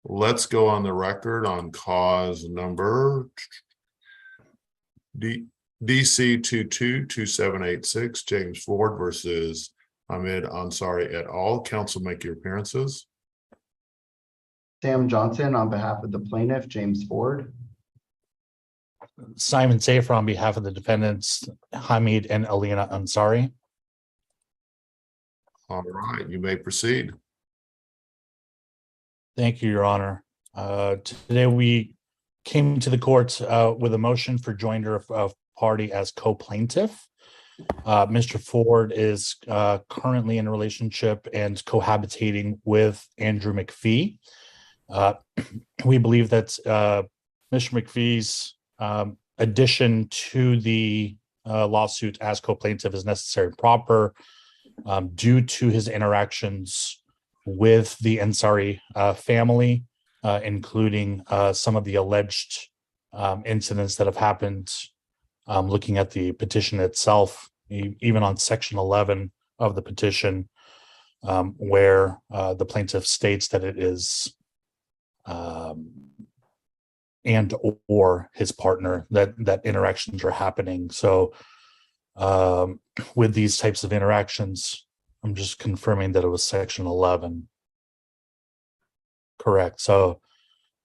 Let's go on the record on cause number DC 222786, James Ford versus Hamid Ansari et al. Counsel, make your appearances. Sam Johnson on behalf of the plaintiff, James Ford. Simon Safer on behalf of the defendants, Hamid and Alina Ansari. All right, you may proceed. Thank you, Your Honor. Today we came to the court with a motion for joinder of party as co-plaintiff. Mr. Ford is currently in a relationship and cohabitating with Andrew McPhee. We believe that Mr. McPhee's addition to the lawsuit as co-plaintiff is necessary and proper due to his interactions with the Ansari family, including some of the alleged incidents that have happened. Looking at the petition itself, even on section 11 of the petition, where the plaintiff states that it is and or his partner, that interactions are happening. So with these types of interactions, I'm just confirming that it was section 11. Correct. So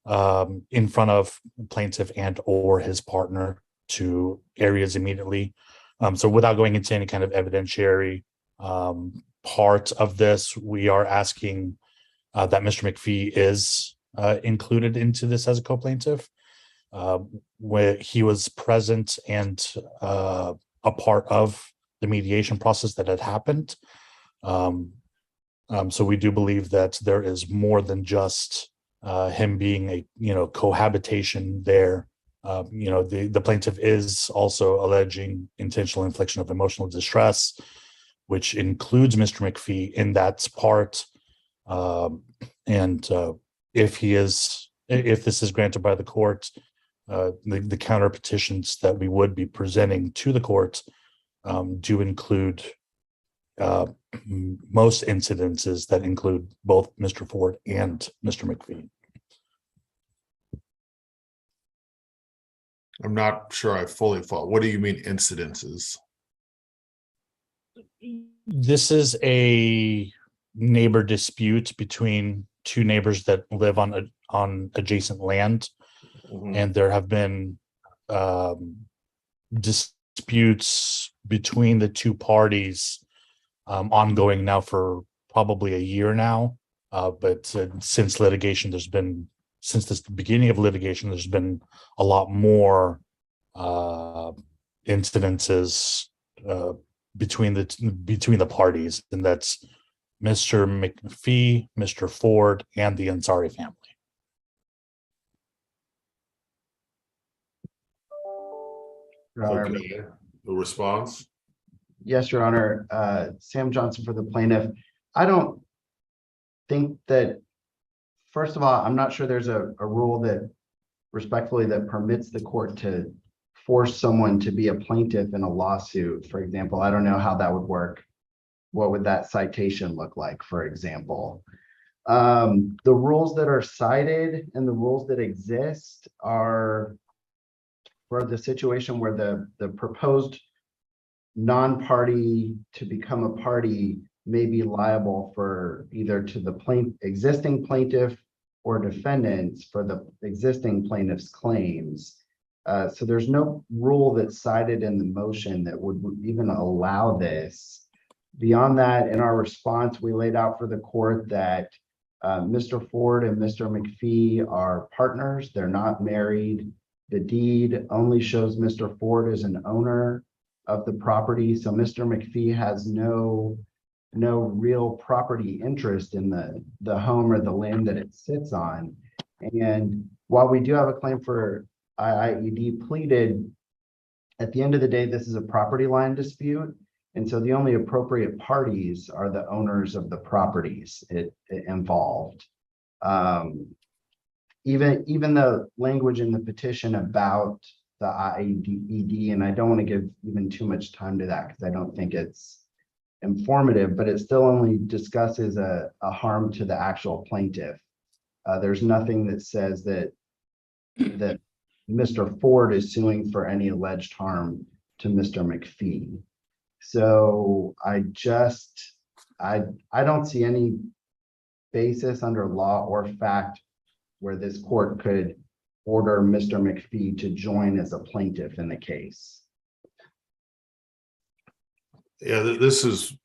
in front of plaintiff and or his partner to areas immediately. So without going into any kind of evidentiary part of this, we are asking that Mr. McPhee is included into this as a co-plaintiff, where he was present and a part of the mediation process that had happened. So we do believe that there is more than just him being a cohabitation there. The plaintiff is also alleging intentional infliction of emotional distress, which includes Mr. McPhee in that part. If this is granted by the court, the counter petitions that we would be presenting to the court do include most incidences that include both Mr. Ford and Mr. McPhee. I'm not sure I fully follow. What do you mean incidences? This is a neighbor dispute between two neighbors that live on adjacent land. Mm-hmm. And there have been disputes between the two parties ongoing now for probably a year now. But since litigation, since the beginning of litigation, there's been a lot more incidences between the parties, and that's Mr. McPhee, Mr. Ford, and the Ansari family. Okay. The response? Yes, Your Honor. Sam Johnson for the plaintiff. I don't think that, first of all, I'm not sure there's a rule that respectfully that permits the court to force someone to be a plaintiff in a lawsuit. For example, I don't know how that would work. What would that citation look like, for example? The rules that are cited and the rules that exist are for the situation where the proposed non-party to become a party may be liable for either to the existing plaintiff or defendants for the existing plaintiff's claims. So there's no rule that's cited in the motion that would even allow this. Beyond that, in our response, we laid out for the court that Mr. Ford and Mr. McPhee are partners. They're not married. The deed only shows Mr. Ford as an owner of the property. So Mr. McPhee has no real property interest in the home or the land that it sits on. And while we do have a claim for IIED pleaded, at the end of the day, this is a property line dispute. And so the only appropriate parties are the owners of the properties it involved. Even the language in the petition about the IIED, and I don't want to give even too much time to that because I don't think it's informative, but it still only discusses a harm to the actual plaintiff. There's nothing that says that Mr. Ford is suing for any alleged harm to Mr. McPhee. So I don't see any basis under law or fact where this court could order Mr. McPhee to join as a plaintiff in the case. Yeah, this is,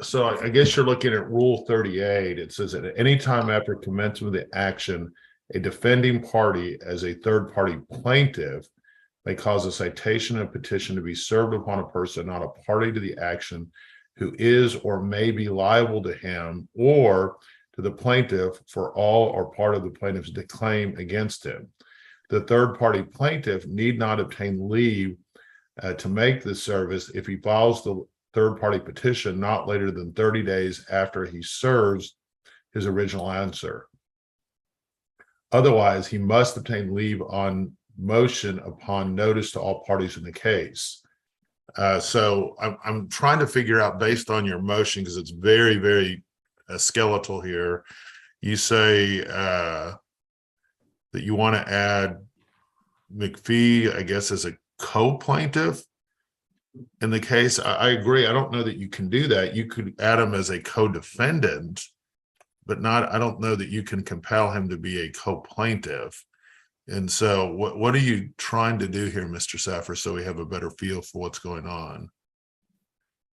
so I guess you're looking at Rule 38. It says at any time after commencement of the action, a defending party as a third party plaintiff may cause a citation and petition to be served upon a person not a party to the action who is or may be liable to him or to the plaintiff for all or part of the plaintiff's claim against him. The third party plaintiff need not obtain leave to make this service if he files the third party petition not later than 30 days after he serves his original answer. Otherwise, he must obtain leave on motion upon notice to all parties in the case. So I'm trying to figure out based on your motion, because it's very, very skeletal here. You say that you want to add McPhee, I guess, as a co-plaintiff in the case. I agree. I don't know that you can do that. You could add him as a co-defendant, but not, I don't know that you can compel him to be a co-plaintiff. And so what are you trying to do here, Mr. Saffer, so we have a better feel for what's going on?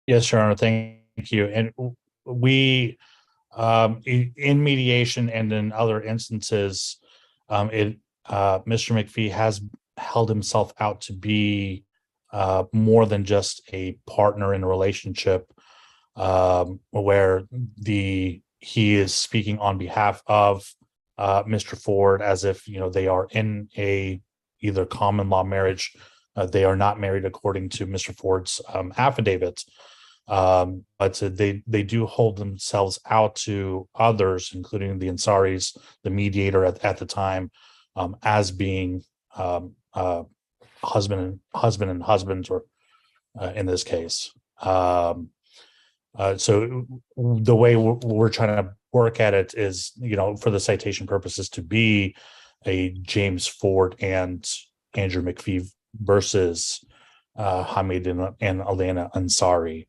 Yes, Your Honor, thank you. And we, in mediation and in other instances, Mr. McPhee has held himself out to be more than just a partner in a relationship, where he is speaking on behalf of Mr. Ford as if, they are in a either common law marriage. They are not married according to Mr. Ford's affidavit. But they do hold themselves out to others, including the Ansaris, the mediator at the time, as being husband and husband, or in this case. So the way we're trying to work at it is, for the citation purposes, to be a James Ford and Andrew McPhee versus Hamid and Elena Ansari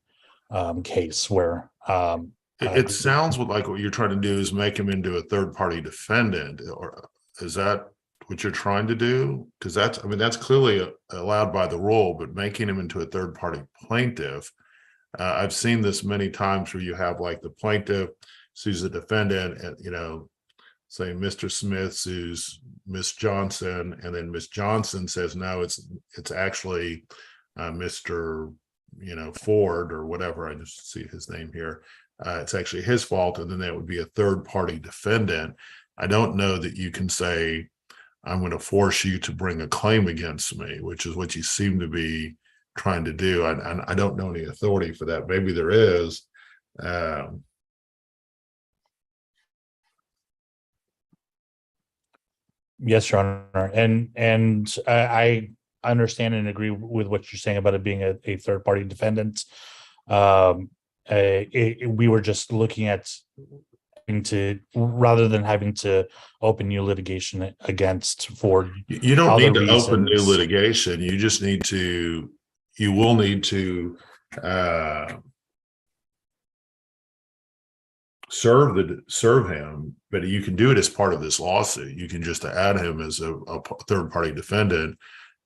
case, where it sounds like what you're trying to do is make him into a third party defendant, or is that what you're trying to do? Because that's clearly allowed by the rule, but making him into a third party plaintiff, I've seen this many times where you have like the plaintiff sues the defendant, and say Mr. Smith sues Miss Johnson, and then Miss Johnson says no, it's actually Mr. Ford or whatever. I just see his name here. It's actually his fault, and then that would be a third party defendant. I don't know that you can say, I'm going to force you to bring a claim against me, which is what you seem to be trying to do. I don't know any authority for that. Maybe there is. Yes, Your Honor, and I understand and agree with what you're saying about it being a third party defendant. We were just looking at rather than having to open new litigation against Ford. You don't need to open new litigation. You just need to. You will need to serve him, but you can do it as part of this lawsuit. You can just add him as a third party defendant.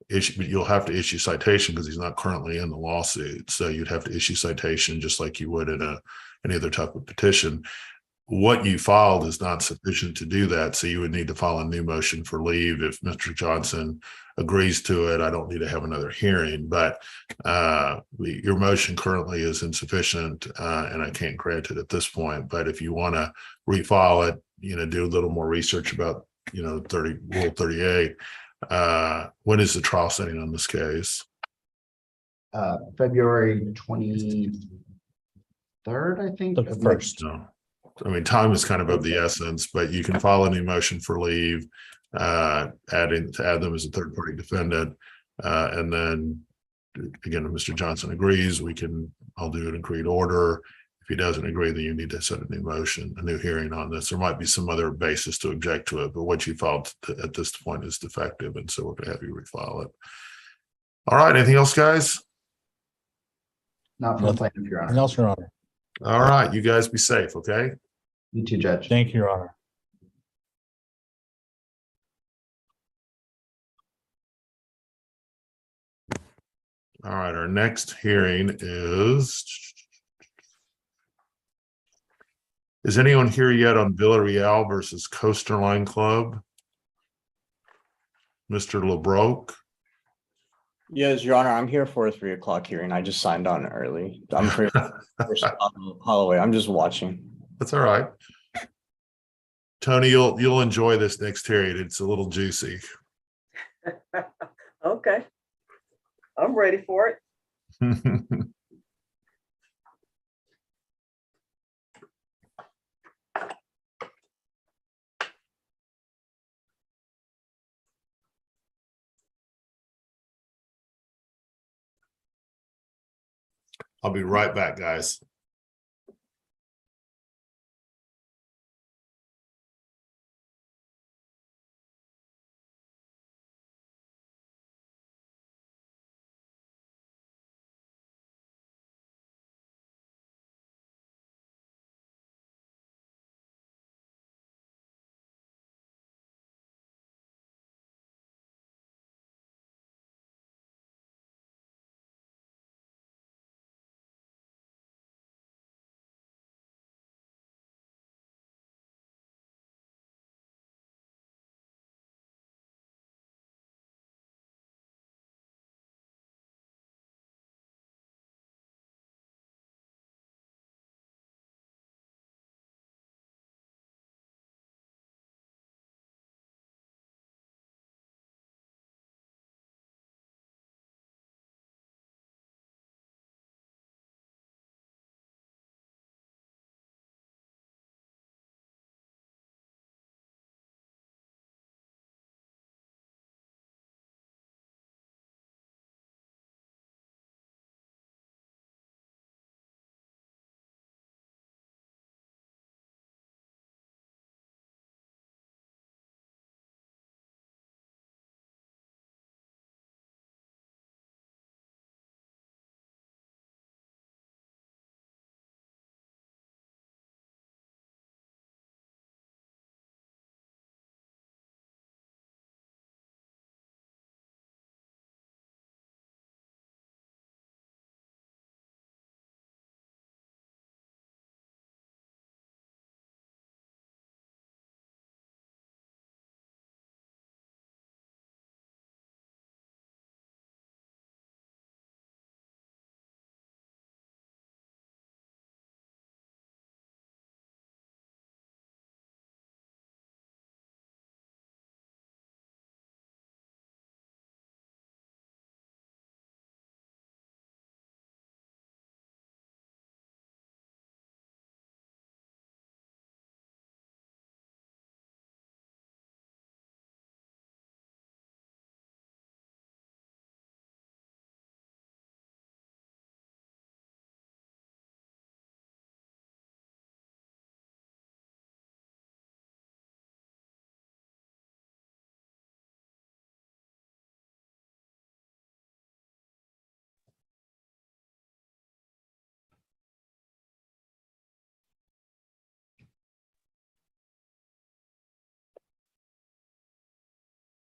But you'll have to issue citation because he's not currently in the lawsuit. So you'd have to issue citation just like you would in any other type of petition. What you filed is not sufficient to do that. So you would need to file a new motion for leave. If Mr. Johnson agrees to it, I don't need to have another hearing, but your motion currently is insufficient, and I can't grant it at this point. But if you want to refile it, do a little more research about, Rule 38. When is the trial setting on this case? February 23rd, I think. The first. No. Time is kind of the essence, but you can file a new motion for leave, add them as a third party defendant. And then again, if Mr. Johnson agrees, I'll do an agreed order. If he doesn't agree, then you need to set a new motion, a new hearing on this. There might be some other basis to object to it, but what you filed at this point is defective, and so we're going to have you refile it. All right. Anything else, guys? Not for the Nothing plaintiff, Your Anything Honor. else, Your Honor? All right. You guys be safe. Okay. You too, Judge. Thank you, Your Honor. All right. Our next hearing is anyone here yet on Villarreal versus Coaster Line Club? Mr. LeBroke? Yes, Your Honor, I'm here for a 3 o'clock hearing. I just signed on early. I'm for Holloway. I'm just watching. That's all right. Tony, you'll enjoy this next hearing. It's a little juicy. Okay. I'm ready for it. I'll be right back, guys.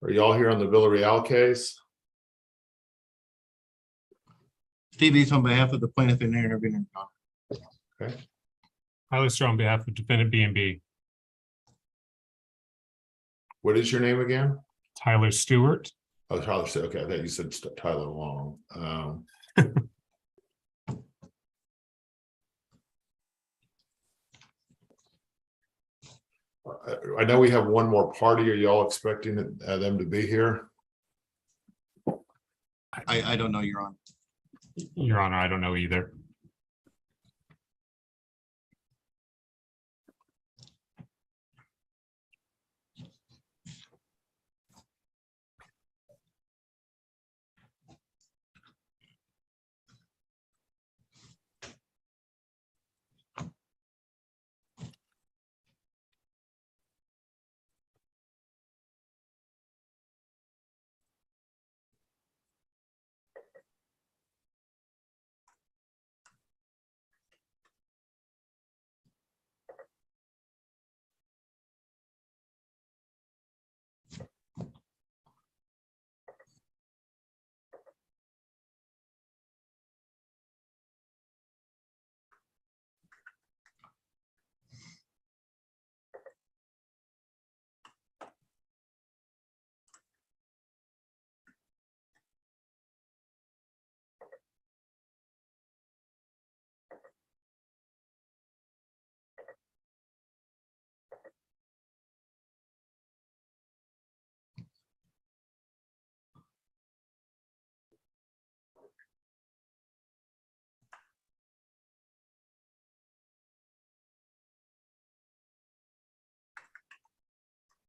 Are y'all here on the Villarreal case? Steve East on behalf of the plaintiff and intervener. Okay. Tyler Stroh on behalf of defendant B&B. What is your name again? Tyler Stewart. Oh, Tyler. Okay, I thought you said Tyler Long. I know we have one more party. Are y'all expecting them to be here? I don't know, Your Honor. Your Honor, I don't know either.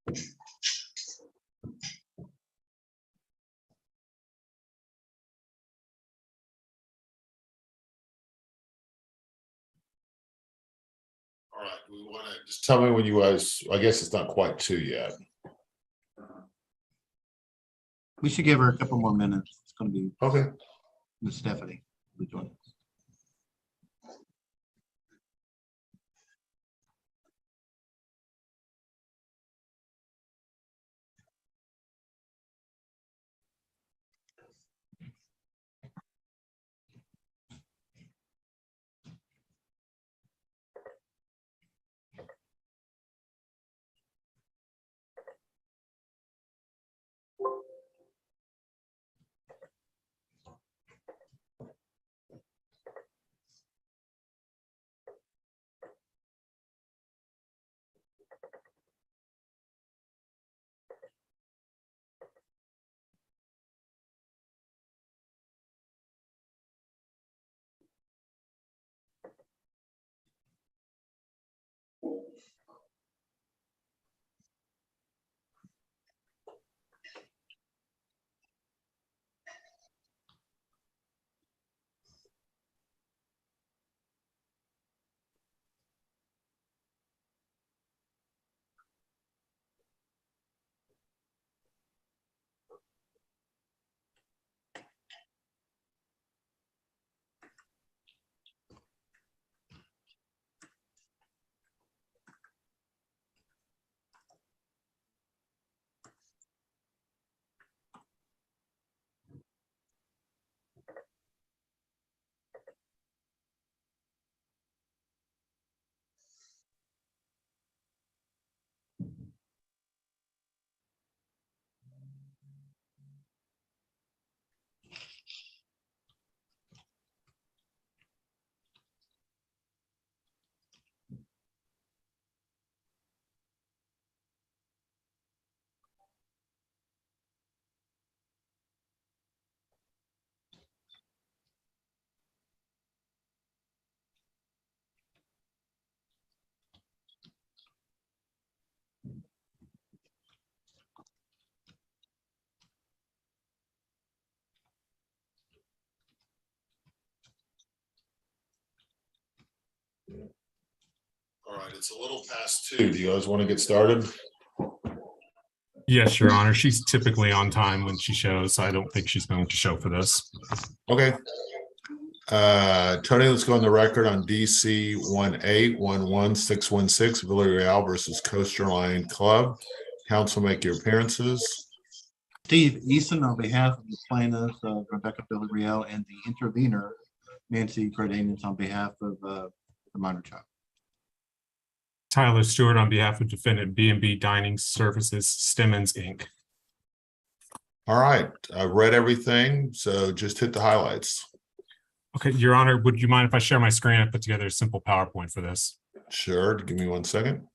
All right, we want to just tell me when you guys, I guess it's not quite 2 yet. We should give her a couple more minutes. It's gonna be Okay. Miss Stephanie. Will join us. All right, it's a little past 2. Do you guys want to get started? Yes, Your Honor. She's typically on time when she shows. So I don't think she's going to show for this. Okay. Tony, let's go on the record on DC 1811616 Villarreal versus Coasterline Club. Council, make your appearances. Steve Eason on behalf of the plaintiff, Rebecca Villarreal, and the intervener, Nancy Cardenas, on behalf of the minor child. Tyler Stewart on behalf of defendant B&B Dining Services Stemmons, Inc. All right, I've read everything, so just hit the highlights. Okay, Your Honor, would you mind if I share my screen? I put together a simple PowerPoint for this. Sure, give me 1 second.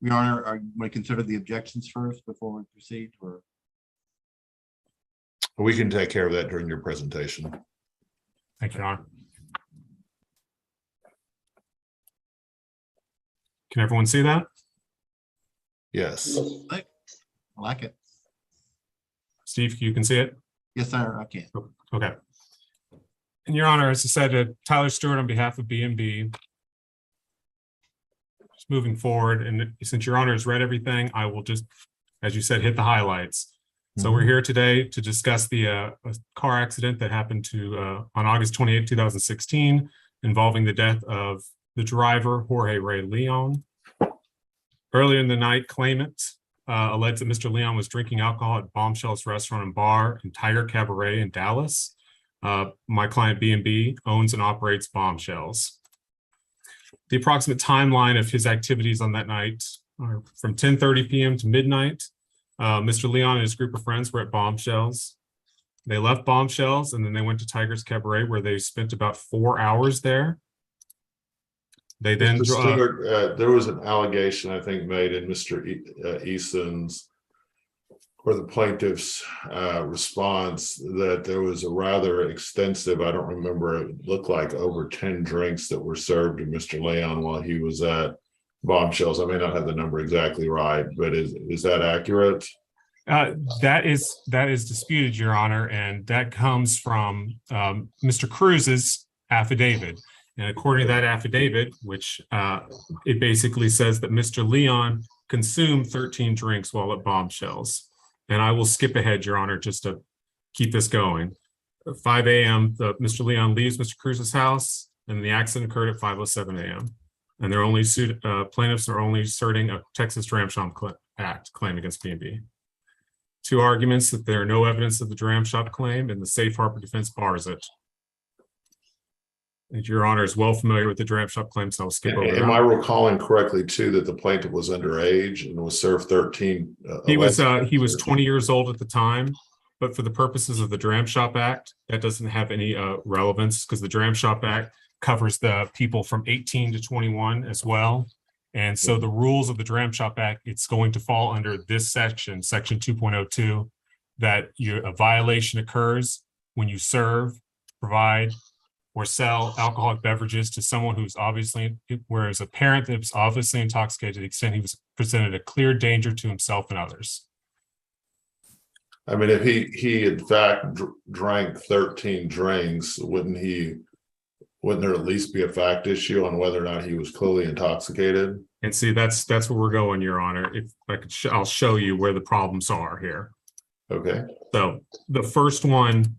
Your Honor, are you want to consider the objections first before we proceed, or? We can take care of that during your presentation. Thank you, Your Honor. Can everyone see that? Yes. I like it. Steve, you can see it? Yes, sir, I can. Okay. And Your Honor, as I said, Tyler Stewart on behalf of B&B. Just moving forward, and since Your Honor has read everything, I will just, as you said, hit the highlights. So we're here today to discuss the a car accident that happened on August 28, 2016, involving the death of the driver, Jorge Ray Leon. Earlier in the night, claimant alleged that Mr. Leon was drinking alcohol at Bombshells Restaurant and Bar and Tiger Cabaret in Dallas. My client B&B owns and operates Bombshells. The approximate timeline of his activities on that night are from 10:30 p.m. to midnight. Mr. Leon and his group of friends were at Bombshells. They left Bombshells and then they went to Tiger's Cabaret, where they spent about 4 hours there. They then Mr. Stewart, there was an allegation, I think, made in Mr. Eason's or the plaintiff's response that there was a rather extensive, I don't remember, it looked like over 10 drinks that were served to Mr. Leon while he was at bombshells. I may not have the number exactly right, but is that accurate? That is disputed, Your Honor, and that comes from Mr. Cruz's affidavit. And according to that affidavit, which it basically says that Mr. Leon consumed 13 drinks while at Bombshells. And I will skip ahead, Your Honor, just to keep this going. At 5 a.m., Mr. Leon leaves Mr. Cruz's house, and the accident occurred at 5:07 a.m. And they're only plaintiffs are only asserting a Texas Dram Shop Act claim against B&B. Two arguments that there are no evidence of the dram shop claim and the safe harbor defense bars it. And Your Honor is well familiar with the dram shop claim, so I'll skip over that. Am I recalling correctly too that the plaintiff was underage and was served 13? He was 20 years old at the time, but for the purposes of the Dram Shop Act, that doesn't have any relevance because the Dram Shop Act covers the people from 18 to 21 as well. And so the rules of the Dram Shop Act, it's going to fall under this section, section 2.02, that a violation occurs when you serve, provide, or sell alcoholic beverages to someone who's obviously, whereas a parent that's obviously intoxicated to the extent he was presented a clear danger to himself and others. I mean, if he in fact drank 13 drinks, wouldn't there at least be a fact issue on whether or not he was clearly intoxicated? And see, that's where we're going, Your Honor. If I could, I'll show you where the problems are here. Okay. So the first one,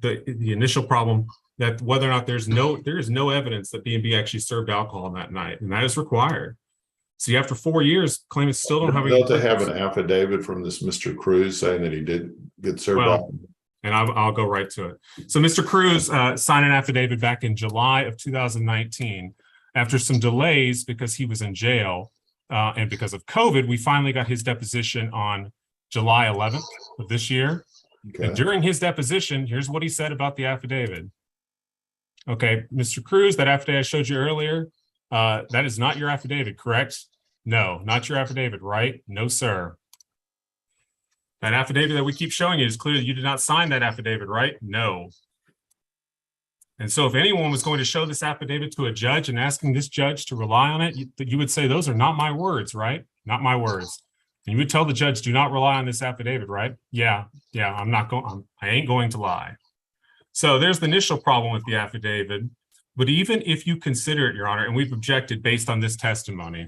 the initial problem, that whether or not there is no evidence that B&B actually served alcohol that night, and that is required. See, after 4 years, claimants still don't have any. Don't they have an affidavit from this Mr. Cruz saying that he did get served alcohol? And I'll go right to it. So Mr. Cruz signed an affidavit back in July of 2019. After some delays because he was in jail and because of COVID, we finally got his deposition on July 11th of this year. Okay. And during his deposition, here's what he said about the affidavit. Okay, Mr. Cruz, that affidavit I showed you earlier, that is not your affidavit, correct? No, not your affidavit, right? No, sir. That affidavit that we keep showing you is clear that you did not sign that affidavit, right? No. And so if anyone was going to show this affidavit to a judge and asking this judge to rely on it, you would say, those are not my words, right? Not my words. And you would tell the judge, do not rely on this affidavit, right? Yeah, I ain't going to lie. So there's the initial problem with the affidavit. But even if you consider it, Your Honor, and we've objected based on this testimony,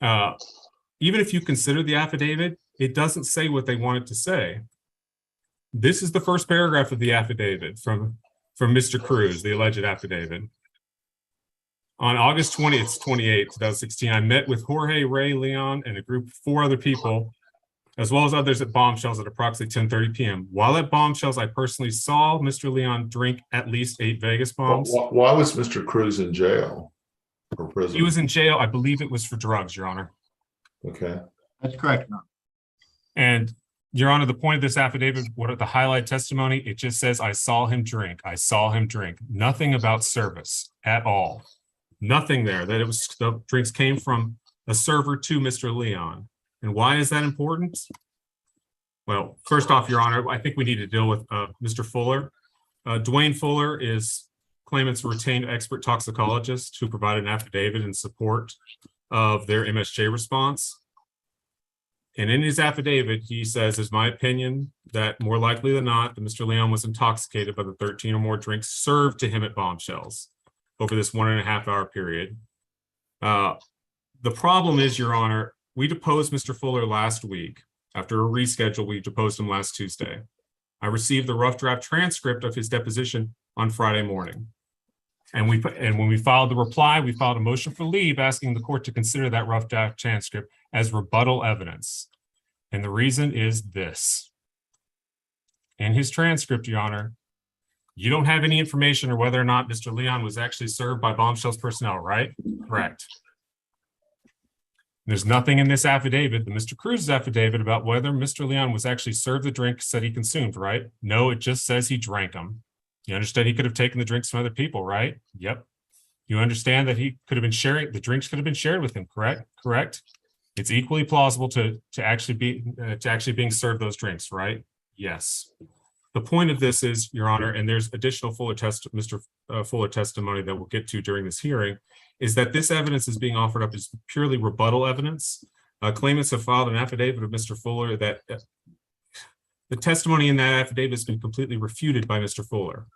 even if you consider the affidavit, it doesn't say what they want it to say. This is the first paragraph of the affidavit from Mr. Cruz, the alleged affidavit. On August 20th, 2016, I met with Jorge, Ray, Leon, and a group of 4 other people, as well as others at Bombshells at approximately 10:30 p.m. While at Bombshells, I personally saw Mr. Leon drink at least 8 Vegas bombs. Why was Mr. Cruz in jail or prison? He was in jail. I believe it was for drugs, Your Honor. Okay. That's correct. No. And Your Honor, the point of this affidavit, what are the highlight testimony? It just says, I saw him drink. I saw him drink. Nothing about service at all. Nothing there that it was the drinks came from a server to Mr. Leon. And why is that important? Well, first off, Your Honor, I think we need to deal with Mr. Fuller. Dwayne Fuller is claimant's retained expert toxicologist who provided an affidavit in support of their MSJ response. And in his affidavit, he says, it's my opinion that more likely than not, that Mr. Leon was intoxicated by the 13 or more drinks served to him at Bombshells over this 1.5 hour period. The problem is, Your Honor, we deposed Mr. Fuller last week. After a reschedule, we deposed him last Tuesday. I received the rough draft transcript of his deposition on Friday morning. And when we filed the reply, we filed a motion for leave asking the court to consider that rough draft transcript as rebuttal evidence. And the reason is this. In his transcript, Your Honor, you don't have any information on whether or not Mr. Leon was actually served by Bombshells personnel, right? Correct. There's nothing in this affidavit, the Mr. Cruz's affidavit, about whether Mr. Leon was actually served the drinks that he consumed, right? No, it just says he drank them. You understand he could have taken the drinks from other people, right? Yep. You understand that he could have been sharing, the drinks could have been shared with him, correct? Correct. It's equally plausible to actually being served those drinks, right? Yes. The point of this is, Your Honor, and there's additional Mr. Fuller testimony that we'll get to during this hearing, is that this evidence is being offered up as purely rebuttal evidence. Claimants have filed an affidavit of Mr. Fuller that the testimony in that affidavit has been completely refuted by Mr. Fuller.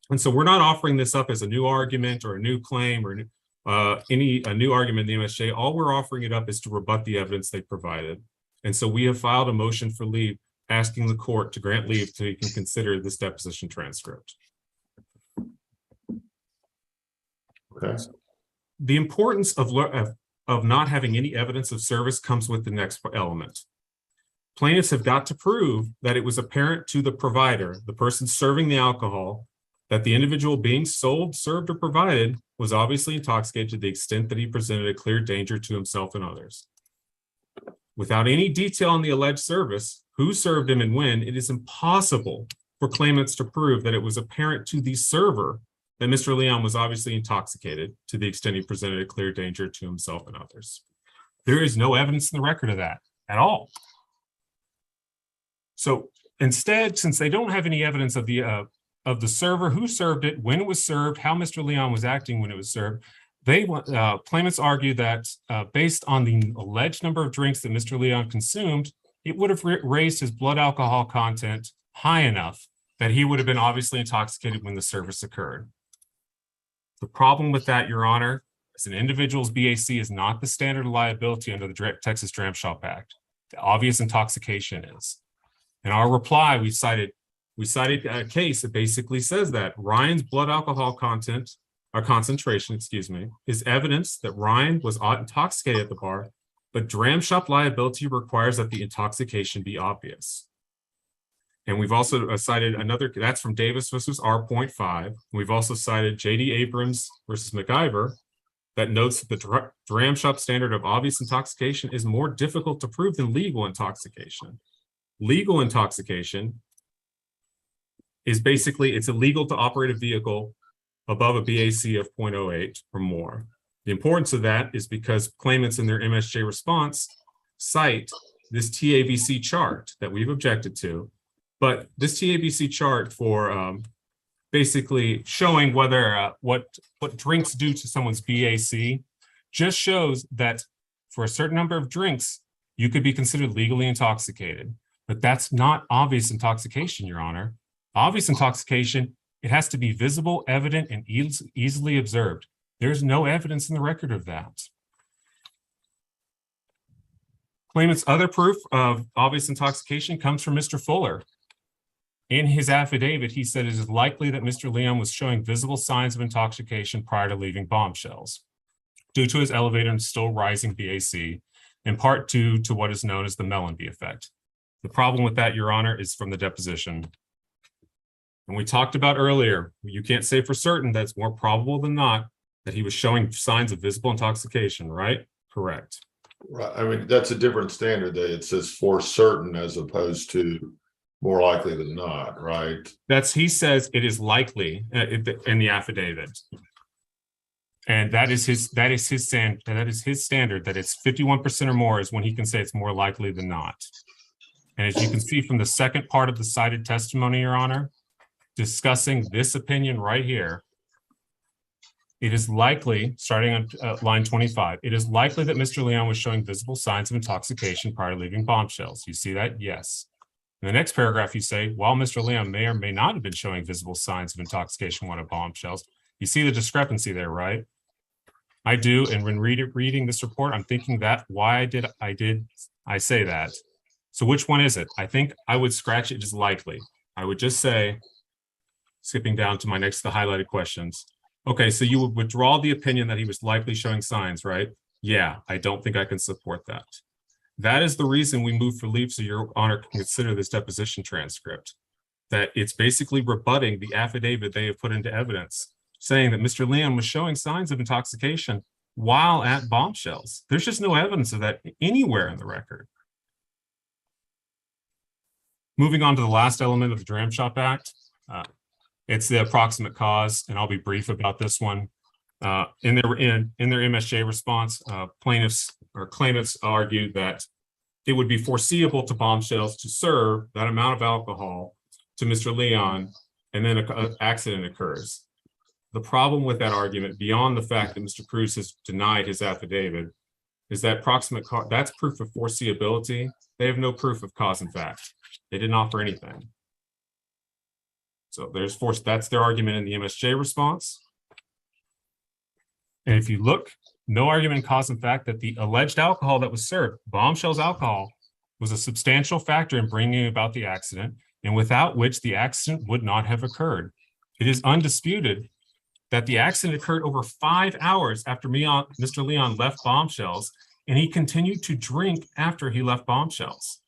And so we're not offering this up as a new argument or a new claim or a new argument in the MSJ. All we're offering it up is to rebut the evidence they provided. And so we have filed a motion for leave, asking the court to grant leave so you can consider this deposition transcript. Okay. The importance of not having any evidence of service comes with the next element. Plaintiffs have got to prove that it was apparent to the provider, the person serving the alcohol, that the individual being sold, served, or provided was obviously intoxicated to the extent that he presented a clear danger to himself and others. Without any detail on the alleged service, who served him and when, it is impossible for claimants to prove that it was apparent to the server that Mr. Leon was obviously intoxicated to the extent he presented a clear danger to himself and others. There is no evidence in the record of that at all. So instead, since they don't have any evidence of the server, who served it, when it was served, how Mr. Leon was acting when it was served, claimants argue that based on the alleged number of drinks that Mr. Leon consumed, it would have raised his blood alcohol content high enough that he would have been obviously intoxicated when the service occurred. The problem with that, Your Honor, is an individual's BAC is not the standard of liability under the Texas Dram Shop Act. The obvious intoxication is. In our reply, we cited a case that basically says that Ryan's blood alcohol concentration, is evidence that Ryan was intoxicated at the bar, but dram shop liability requires that the intoxication be obvious. And we've also cited another, that's from Davis versus R.5. We've also cited J.D. Abrams versus MacIver that notes that the dram shop standard of obvious intoxication is more difficult to prove than legal intoxication. Legal intoxication is basically, it's illegal to operate a vehicle above a BAC of 0.08 or more. The importance of that is because claimants in their MSJ response cite this TABC chart that we've objected to, but this TABC chart for basically showing whether what drinks do to someone's BAC just shows that for a certain number of drinks, you could be considered legally intoxicated, but that's not obvious intoxication, Your Honor. Obvious intoxication, it has to be visible, evident, and easily observed. There's no evidence in the record of that. Claimant's other proof of obvious intoxication comes from Mr. Fuller. In his affidavit, he said it is likely that Mr. Leon was showing visible signs of intoxication prior to leaving Bombshells due to his elevated and still rising BAC, in part due to what is known as the Mellenby effect. The problem with that, Your Honor, is from the deposition. And we talked about earlier, you can't say for certain that it's more probable than not that he was showing signs of visible intoxication, right? Correct. Right. I mean, that's a different standard that it says for certain as opposed to more likely than not, right? He says it is likely in the affidavit. And that is his standard, that it's 51% or more is when he can say it's more likely than not. And as you can see from the second part of the cited testimony, Your Honor, discussing this opinion right here, it is likely, starting on line 25, it is likely that Mr. Leon was showing visible signs of intoxication prior to leaving Bombshells. You see that? Yes. In the next paragraph, you say, while Mr. Leon may or may not have been showing visible signs of intoxication when at Bombshells, you see the discrepancy there, right? I do, and when reading this report, I'm thinking that why did I say that? So which one is it? I think I would scratch it as likely. I would just say, skipping down to the highlighted questions. Okay, so you would withdraw the opinion that he was likely showing signs, right? Yeah, I don't think I can support that. That is the reason we moved for leave, so Your Honor can consider this deposition transcript. That it's basically rebutting the affidavit they have put into evidence, saying that Mr. Leon was showing signs of intoxication while at Bombshells. There's just no evidence of that anywhere in the record. Moving on to the last element of the Dram Shop Act. It's the approximate cause, and I'll be brief about this one. In their MSJ response, plaintiffs or claimants argued that it would be foreseeable to Bombshells to serve that amount of alcohol to Mr. Leon, and then an accident occurs. The problem with that argument, beyond the fact that Mr. Cruz has denied his affidavit, is that that's proof of foreseeability. They have no proof of cause and fact. They didn't offer anything. So that's their argument in the MSJ response. And if you look, no argument in cause and fact that the alleged alcohol that was served, Bombshell's alcohol, was a substantial factor in bringing about the accident, and without which the accident would not have occurred. It is undisputed that the accident occurred over 5 hours after Mr. Leon left Bombshells, and he continued to drink after he left Bombshells.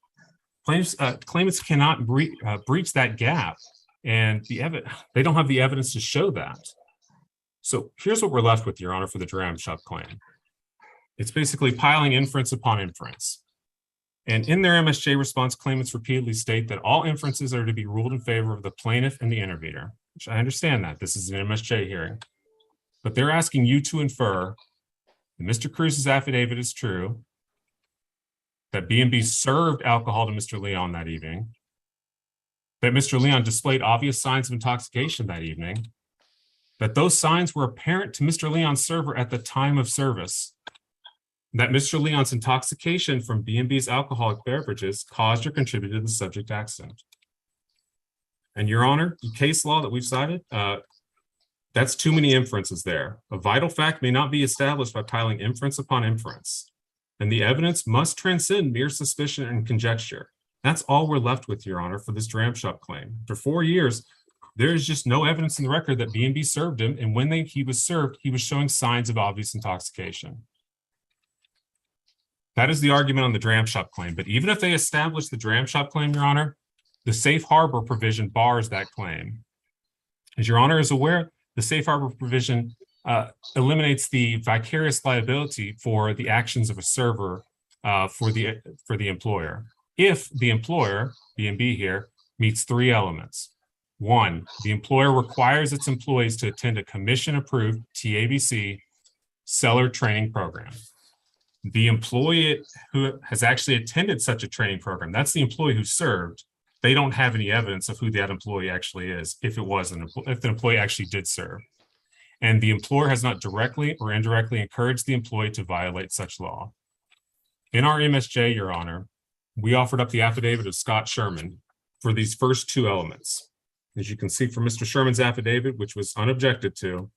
Claimants cannot breach that gap, and they don't have the evidence to show that. So here's what we're left with, Your Honor, for the dram shop claim. It's basically piling inference upon inference. And in their MSJ response, claimants repeatedly state that all inferences are to be ruled in favor of the plaintiff and the intervener, which I understand that. This is an MSJ hearing. But they're asking you to infer that Mr. Cruz's affidavit is true, that B&B served alcohol to Mr. Leon that evening, that Mr. Leon displayed obvious signs of intoxication that evening, that those signs were apparent to Mr. Leon's server at the time of service, that Mr. Leon's intoxication from B&B's alcoholic beverages caused or contributed to the subject accident. And Your Honor, the case law that we've cited, that's too many inferences there. A vital fact may not be established by piling inference upon inference, and the evidence must transcend mere suspicion and conjecture. That's all we're left with, Your Honor, for this dram shop claim. For 4 years, there's just no evidence in the record that B&B served him, and when he was served, he was showing signs of obvious intoxication. That is the argument on the dram shop claim. But even if they establish the dram shop claim, Your Honor, the safe harbor provision bars that claim. As Your Honor is aware, the safe harbor provision eliminates the vicarious liability for the actions of a server for the employer. If the employer, B&B here, meets 3 elements. 1, the employer requires its employees to attend a commission-approved TABC seller training program. The employee who has actually attended such a training program, that's the employee who served. They don't have any evidence of who that employee actually is, if the employee actually did serve. And the employer has not directly or indirectly encouraged the employee to violate such law. In our MSJ, Your Honor, we offered up the affidavit of Scott Sherman for these first 2 elements. As you can see from Mr. Sherman's affidavit, which was unobjected to,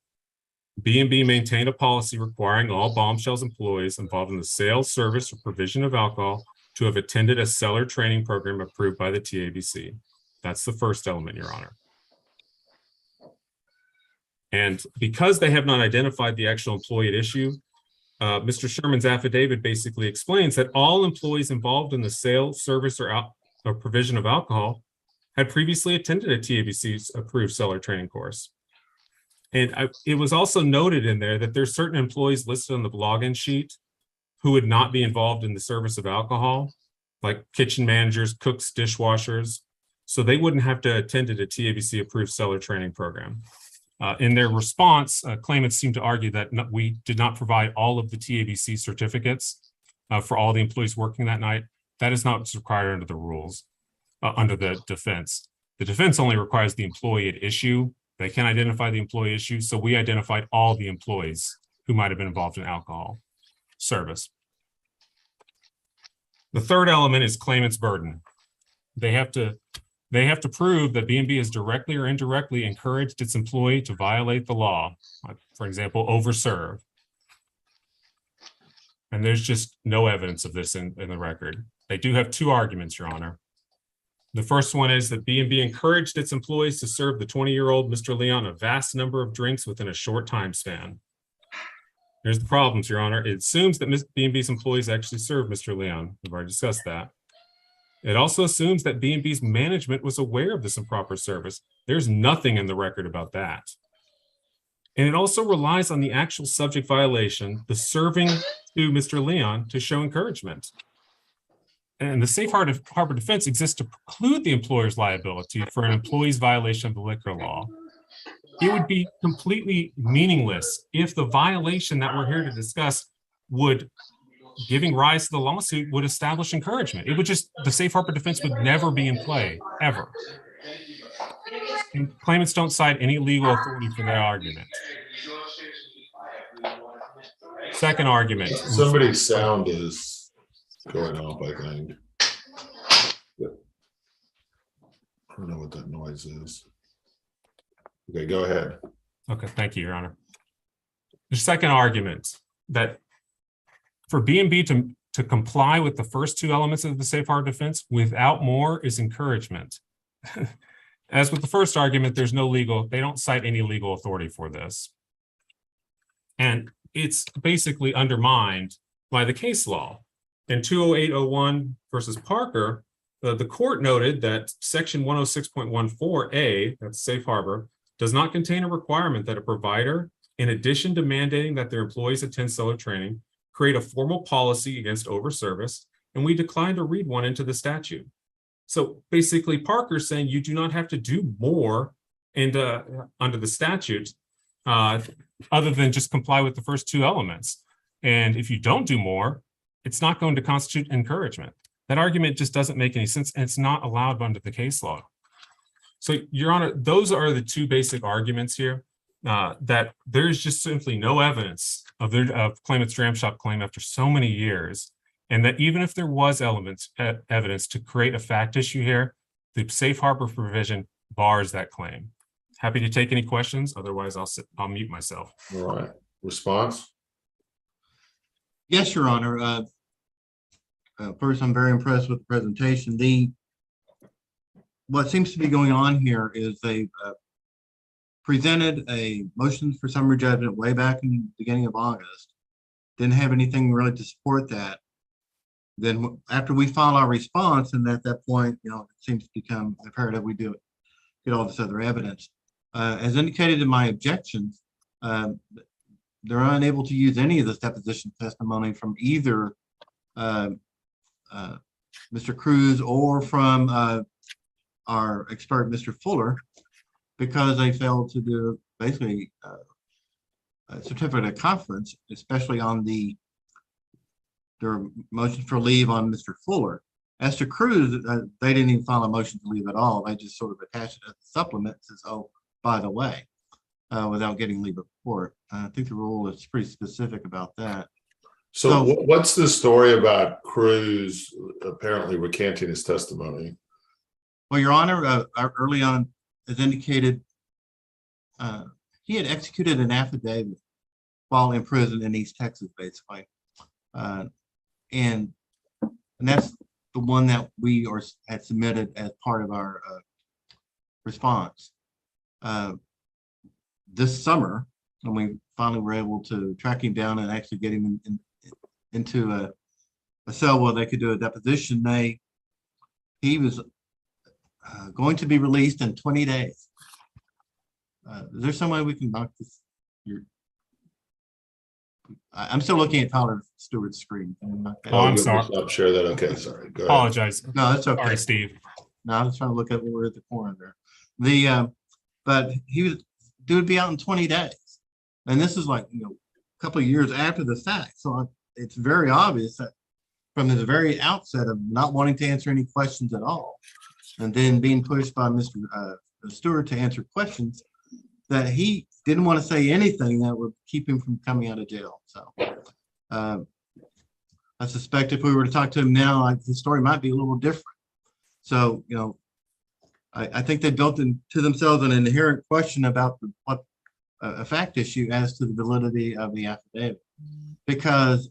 B&B maintained a policy requiring all Bombshells employees involved in the sales, service, or provision of alcohol to have attended a seller training program approved by the TABC. That's the first element, Your Honor. And because they have not identified the actual employee at issue, Mr. Sherman's affidavit basically explains that all employees involved in the sale, service, or provision of alcohol had previously attended a TABC's approved seller training course. And it was also noted in there that there's certain employees listed on the login sheet who would not be involved in the service of alcohol, like kitchen managers, cooks, dishwashers. So they wouldn't have to attend a TABC approved seller training program. In their response, claimants seem to argue that we did not provide all of the TABC certificates for all the employees working that night. That is not what's required under the rules, under the defense. The defense only requires the employee at issue. They can identify the employee issue. So we identified all the employees who might have been involved in alcohol service. The third element is claimant's burden. They have to prove that B&B has directly or indirectly encouraged its employee to violate the law, like, for example, overserve. And there's just no evidence of this in the record. They do have 2 arguments, Your Honor. The first one is that B&B encouraged its employees to serve the 20-year-old Mr. Leon a vast number of drinks within a short time span. Here's the problems, Your Honor. It assumes that B&B's employees actually served Mr. Leon. We've already discussed that. It also assumes that B&B's management was aware of this improper service. There's nothing in the record about that. And it also relies on the actual subject violation, the serving to Mr. Leon, to show encouragement. And the safe harbor defense exists to preclude the employer's liability for an employee's violation of the liquor law. It would be completely meaningless if the violation that we're here to discuss giving rise to the lawsuit would establish encouragement. It would the safe harbor defense would never be in play, ever. And claimants don't cite any legal authority for their argument. Second argument. Somebody's sound is going off, I think. Yep. I don't know what that noise is. Okay, go ahead. Okay, thank you, Your Honor. The second argument that for B&B to comply with the first two elements of the safe harbor defense without more is encouragement. As with the first argument, there's no legal, they don't cite any legal authority for this. And it's basically undermined by the case law. In 20801 versus Parker, the court noted that section 106.14a, that's safe harbor, does not contain a requirement that a provider, in addition to mandating that their employees attend seller training, create a formal policy against overservice, and we declined to read one into the statute. So basically, Parker's saying you do not have to do more under the statute other than just comply with the first two elements. And if you don't do more, it's not going to constitute encouragement. That argument just doesn't make any sense, and it's not allowed under the case law. So, Your Honor, those are the two basic arguments here, that there's just simply no evidence of claimant's dram shop claim after so many years, and that even if there was evidence to create a fact issue here, the safe harbor provision bars that claim. Happy to take any questions. Otherwise, I'll mute myself. All right. Response? Yes, Your Honor. First, I'm very impressed with the presentation. What seems to be going on here is they presented a motion for summary judgment way back in the beginning of August. Didn't have anything really to support that. Then after we file our response, and at that point, it seems to become imperative we do it, get all this other evidence. As indicated in my objections, they're unable to use any of this deposition testimony from either Mr. Cruz or from our expert, Mr. Fuller, because they failed to do basically a certificate of conference, especially on their motion for leave on Mr. Fuller. As to Cruz, they didn't even file a motion to leave at all. They just sort of attached it as a supplement, says, oh, by the way, without getting leave of court. I think the rule is pretty specific about that. So what's the story about Cruz apparently recanting his testimony? Well, Your Honor, early on, as indicated, he had executed an affidavit while in prison in East Texas, basically. And that's the one that we had submitted as part of our response. This summer, when we finally were able to track him down and actually get him into a cell where they could do a deposition, he was going to be released in 20 days. Is there some way we can knock this? I'm still looking at Tyler Stewart's screen. I'm sorry. I'll share that. Okay, sorry. Go ahead. Apologize. No, that's okay. Sorry, Steve. No, I was trying to look at where at the corner there. But he was due to be out in 20 days. And this is like, a couple of years after the fact. So it's very obvious that from the very outset of not wanting to answer any questions at all, and then being pushed by Mr. Stewart to answer questions, that he didn't want to say anything that would keep him from coming out of jail. So I suspect if we were to talk to him now, his story might be a little different. So, I think they built into themselves an inherent question about a fact issue as to the validity of the affidavit. Because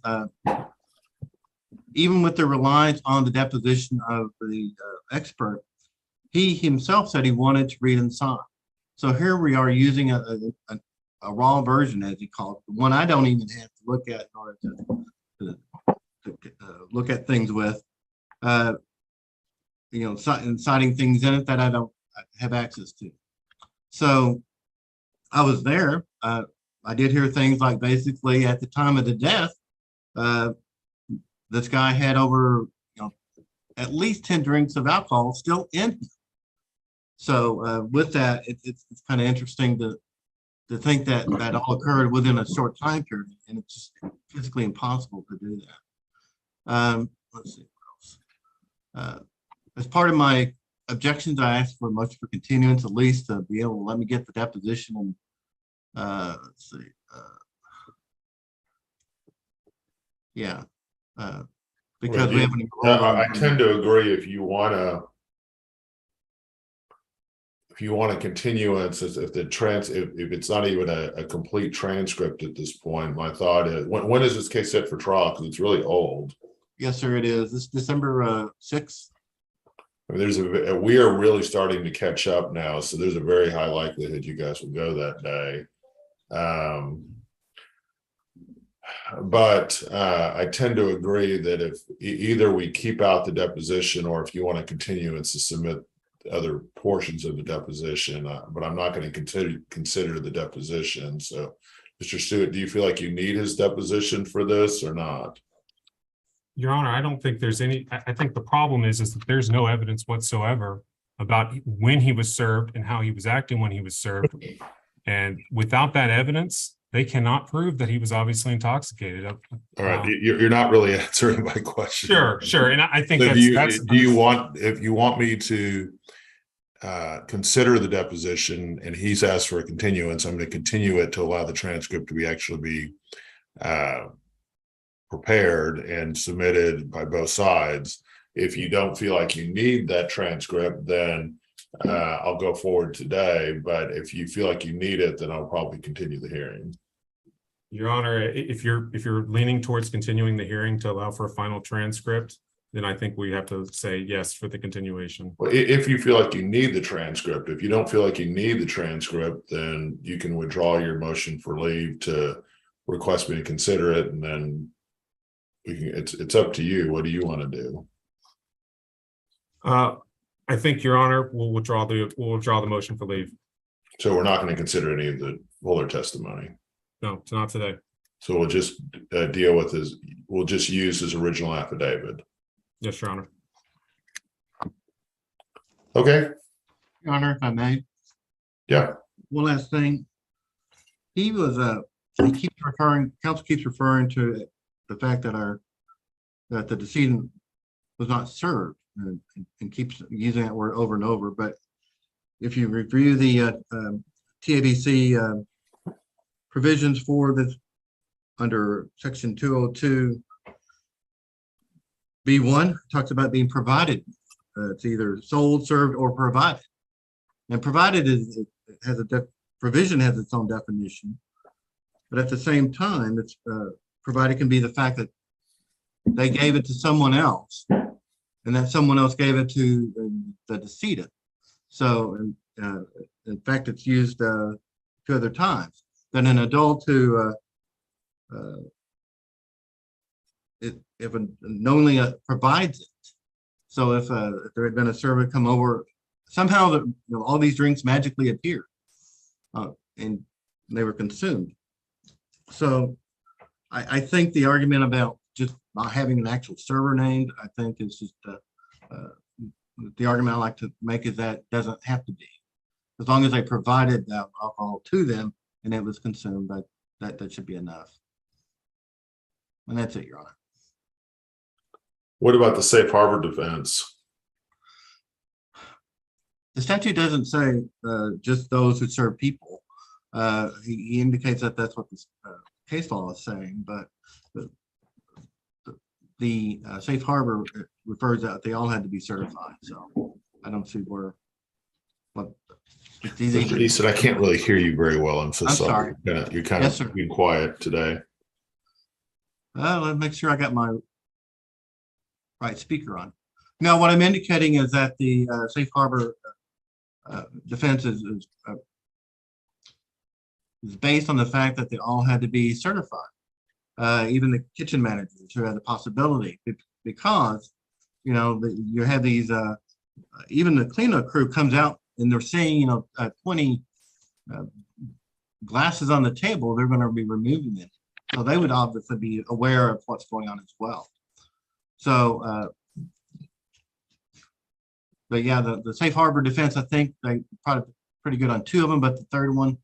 even with the reliance on the deposition of the expert, he himself said he wanted to read and sign. So here we are using a raw version, as he called it, one I don't even have to look at in order to look at things with, citing things in it that I don't have access to. So I was there. I did hear things like basically at the time of the death, this guy had over at least 10 drinks of alcohol still in him. So with that, it's kind of interesting to think that that all occurred within a short time period, and it's just physically impossible to do that. Let's see what else. As part of my objections, I asked for a motion for continuance, at least to be able to let me get the deposition and, let's see, yeah. Because we haven't. I tend to agree if you want a continuance, if it's not even a complete transcript at this point, my thought is, when is this case set for trial? Because it's really old. Yes, sir, it is. This December 6th. I mean, we are really starting to catch up now, so there's a very high likelihood you guys will go that day. But I tend to agree that if either we keep out the deposition, or if you want to continue and to submit other portions of the deposition, but I'm not going to consider the deposition. So, Mr. Stewart, do you feel like you need his deposition for this or not? Your Honor, I don't think there's any, I think the problem is that there's no evidence whatsoever about when he was served and how he was acting when he was served. And without that evidence, they cannot prove that he was obviously intoxicated. All right, you're not really answering my question. Sure. And I think So that's if you want me to consider the deposition and he's asked for a continuance, I'm going to continue it to allow the transcript to actually be prepared and submitted by both sides. If you don't feel like you need that transcript, then I'll go forward today. But if you feel like you need it, then I'll probably continue the hearing. Your Honor, if you're leaning towards continuing the hearing to allow for a final transcript, then I think we have to say yes for the continuation. Well, if you feel like you need the transcript, if you don't feel like you need the transcript, then you can withdraw your motion for leave to request me to consider it, and then we can. It's up to you. What do you want to do? I think, Your Honor, we'll withdraw the motion for leave. So we're not going to consider any of the Fuller testimony. No, it's not today. So we'll just deal with his. We'll just use his original affidavit. Yes, Your Honor. Okay. Your Honor, if I may. Yeah. One last thing. He was counsel keeps referring to the fact that the decedent was not served, and keeps using that word over and over. But if you review the TABC provisions for this under section 202 B1, talks about being provided. It's either sold, served, or provided. And provided provision has its own definition, but at the same time, it's provided can be the fact that they gave it to someone else, and that someone else gave it to the decedent. So, in fact, it's used 2 other times. Then an adult who, if knowingly provides it. So if there had been a servant come over, somehow all these drinks magically appeared, and they were consumed. So I think the argument about just not having an actual server named, I think is just the argument I like to make is that doesn't have to be. As long as they provided that alcohol to them and it was consumed, that should be enough. And that's it, Your Honor. What about the safe harbor defense? The statute doesn't say just those who serve people. He indicates that that's what this case law is saying, but the safe harbor refers that they all had to be certified. So I don't see where. It's easy. Mr. Easton, I can't really hear you very well. I'm so sorry. You're kind Yes, of being quiet today. Let's make sure I got my right speaker on. Now, what I'm indicating is that the safe harbor defense is based on the fact that they all had to be certified, even the kitchen managers who had the possibility, because you have these even the cleanup crew comes out and they're seeing 20 glasses on the table, they're going to be removing them. So they would obviously be aware of what's going on as well. So, but yeah, the safe harbor defense, I think they probably pretty good on 2 of them, but the third one,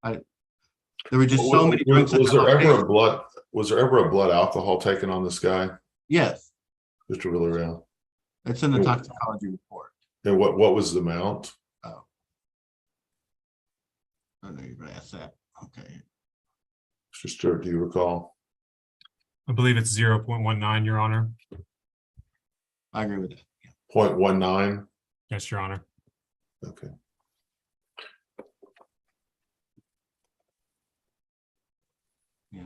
there were just so many drinks. Was there ever a blood alcohol taken on this guy? Yes. Just to really real. It's in the toxicology report. And what was the amount? I know you're gonna ask that. Okay. Mr. Stewart, do you recall? I believe it's 0.19, Your Honor. I agree with that. 0.19? Yes, Your Honor. Okay. Yeah.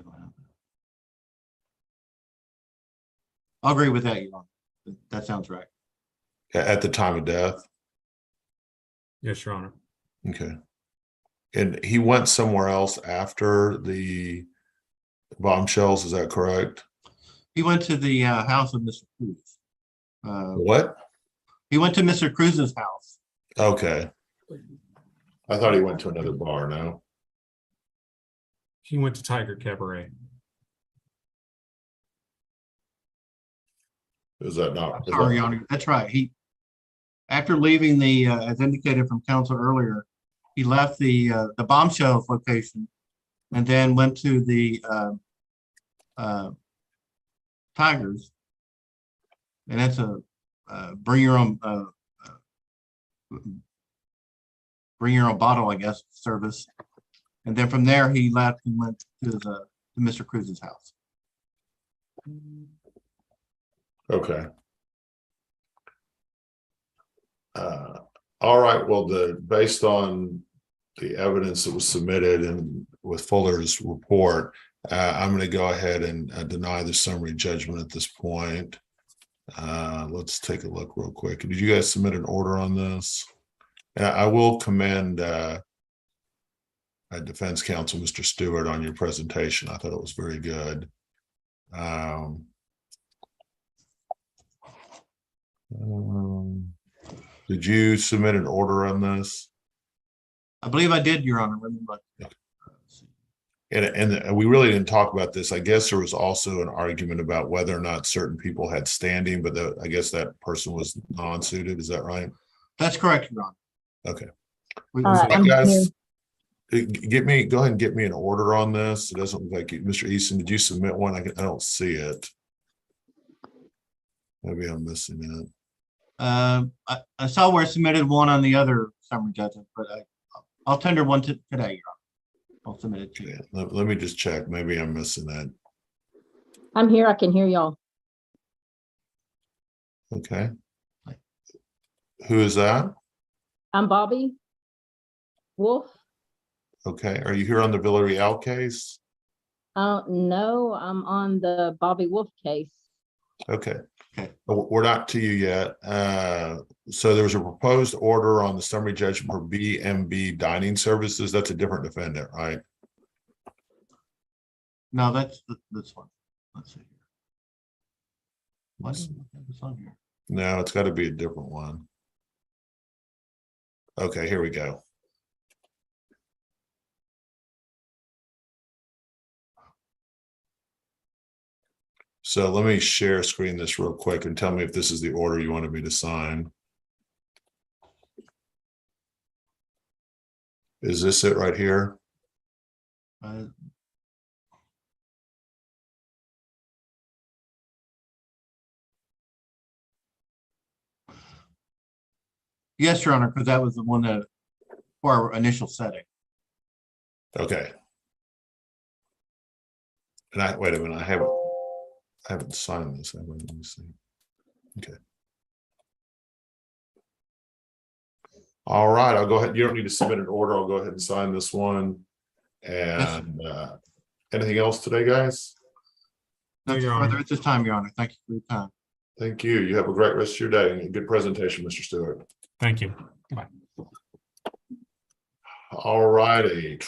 I'll agree with that, Your Honor. That sounds right. At the time of death? Yes, Your Honor. Okay. And he went somewhere else after the bombshells, is that correct? He went to the house of Mr. Cruz. What? He went to Mr. Cruz's house. Okay. I thought he went to another bar, no? He went to Tiger Cabaret. Is that not? is Sorry, that- Your Honor. That's right. After leaving the, as indicated from counsel earlier, he left the bombshells location and then went to the Tigers. And that's a bring your own bottle, I guess, service. And then from there, he left and went to Mr. Cruz's house. Okay. All right, well, based on the evidence that was submitted and with Fuller's report, I'm going to go ahead and deny the summary judgment at this point. Let's take a look real quick. Did you guys submit an order on this? I will commend defense counsel, Mr. Stewart, on your presentation. I thought it was very good. Did you submit an order on this? I believe I did, Your Honor. Let me look. And we really didn't talk about this. I guess there was also an argument about whether or not certain people had standing, but I guess that person was non-suited. Is that right? That's correct, Your Honor. Okay. I'm Guys, go ahead and get me an order on this. It doesn't look like Mr. Easton, did you submit one? I don't see it. Maybe I'm missing it. I saw where I submitted one on the other summary judgment, but I'll tender one today, Your Honor. I'll submit it to you. Yeah, let me just check. Maybe I'm missing that. I'm here. I can hear y'all. Okay. Who is that? I'm Bobby Wolf. Okay. Are you here on the Villarreal case? No, I'm on the Bobby Wolf case. Okay. Okay. We're not to you yet. So there was a proposed order on the summary judgment for BMB Dining Services. That's a different defendant, right? No, that's this one. Let's see. Why doesn't it have this on here? No, it's got to be a different one. Okay, here we go. So let me share screen this real quick and tell me if this is the order you wanted me to sign. Is this it right here? Yes, Your Honor, because that was the one that for our initial setting. Okay. And wait a minute, I haven't signed this. Let me see. Okay. All right, I'll go ahead. You don't need to submit an order. I'll go ahead and sign this one. And anything else today, guys? Nothing Your further Honor. at this time, Your Honor. Thank you for your time. Thank you. You have a great rest of your day and a good presentation, Mr. Stewart. Thank you. All righty.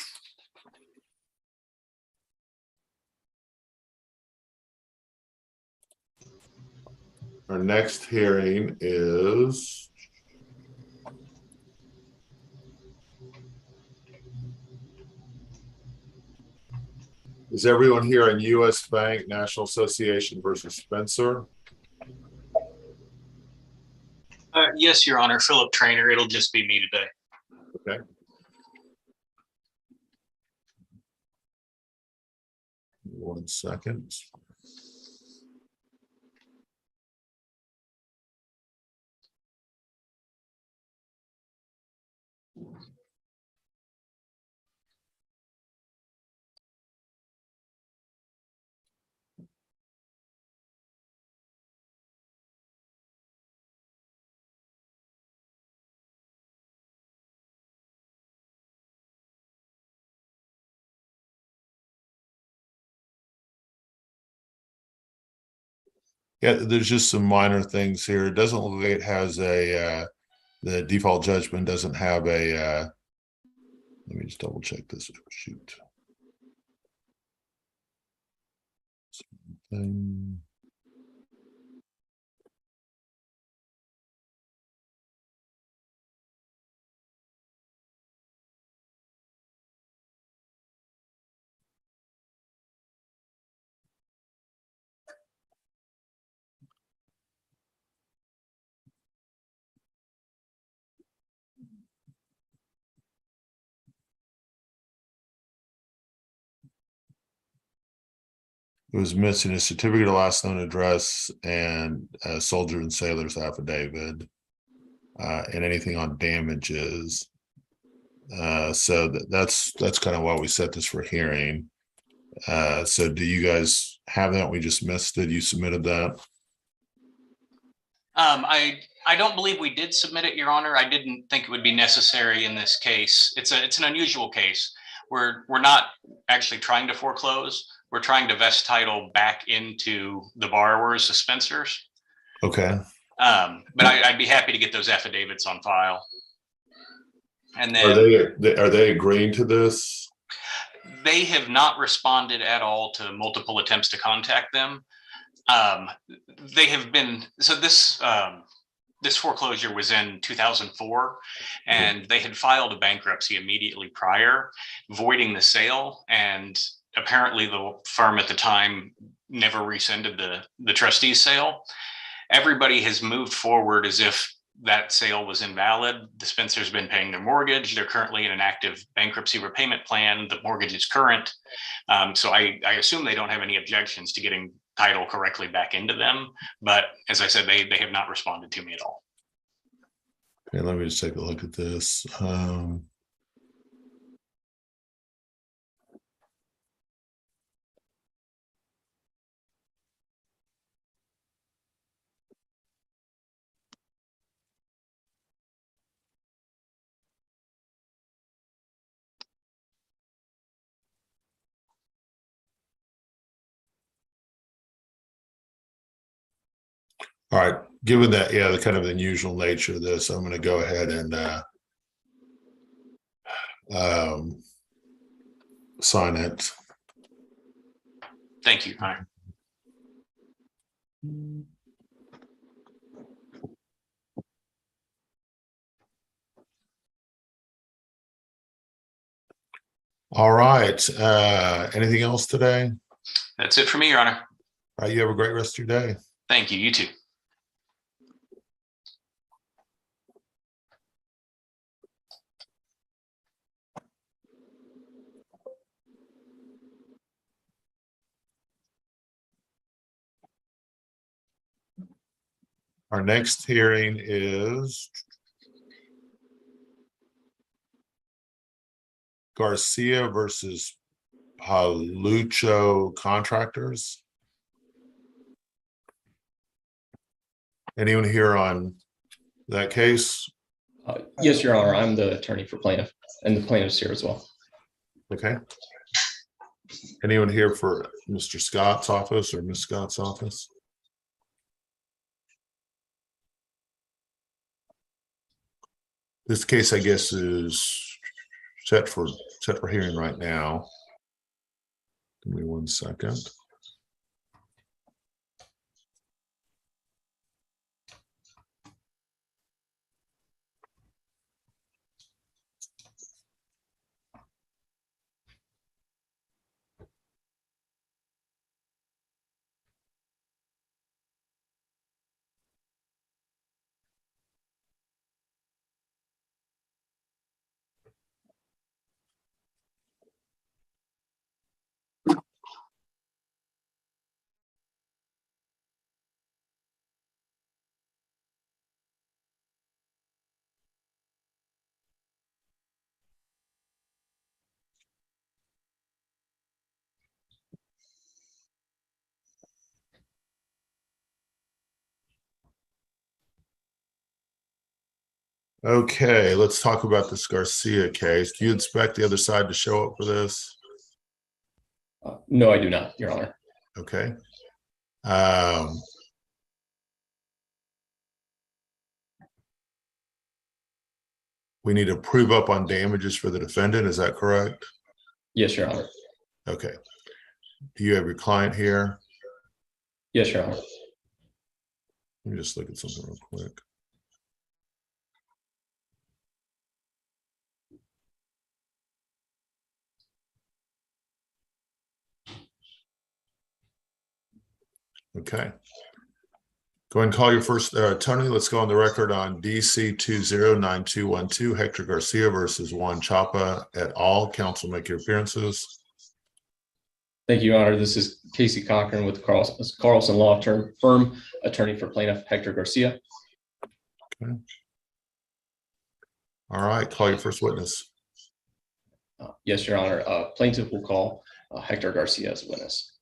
Our next hearing is everyone here in U.S. Bank National Association versus Spencer? Yes, Your Honor, Philip Trainer. It'll just be me today. Okay. One second. Yeah, there's just some minor things here. It doesn't look like it has a, the default judgment doesn't have a, let me just double check this. Oh, shoot. Something. It was missing a certificate of last known address and a soldier and sailor's affidavit, and anything on damages. So that's kind of why we set this for hearing. So do you guys have that? We just missed it. You submitted that? I don't believe we did submit it, Your Honor. I didn't think it would be necessary in this case. It's an unusual case. We're not actually trying to foreclose. We're trying to vest title back into the borrowers, the Spencers. Okay. But I'd be happy to get those affidavits on file. And Are then they agreeing to this? they have not responded at all to multiple attempts to contact them. They have been, so this foreclosure was in 2004, and they had filed a bankruptcy immediately prior, voiding the sale. And apparently the firm at the time never rescinded the trustee's sale. Everybody has moved forward as if that sale was invalid. The Spencer's been paying their mortgage. They're currently in an active bankruptcy repayment plan. The mortgage is current. So I assume they don't have any objections to getting title correctly back into them. But as I said, they have not responded to me at all. Okay, let me just take a look at this. All right, given that, yeah, the kind of unusual nature of this, I'm going to go ahead and sign it. Thank you, Connor. All right. Anything else today? That's it for me, Your Honor. All right, you have a great rest of your day. Thank you. You too. Our next hearing is Garcia versus Palucho Contractors. Anyone here on that case? Yes, Your Honor, I'm the attorney for plaintiff, and the plaintiff's here as well. Okay. Anyone here for Mr. Scott's office or Ms. Scott's office? This case, I guess, is set for hearing right now. Give me 1 second. Okay, let's talk about this Garcia case. Do you expect the other side to show up for this? No, I do not, Your Honor. Okay. we need to prove up on damages for the defendant. Is that correct? Yes, Your Honor. Okay. Do you have your client here? Yes, Your Honor. Let me just look at something real quick. Okay. Go ahead and call your first, Tony, let's go on the record on DC 209212, Hector Garcia versus Juan Chapa et al. Counsel, make your appearances. Thank you, Your Honor. This is Casey Cochran with Carlson Law Firm, attorney for plaintiff Hector Garcia. Okay. All right, call your first witness. Yes, Your Honor. Plaintiff will call Hector Garcia as a witness.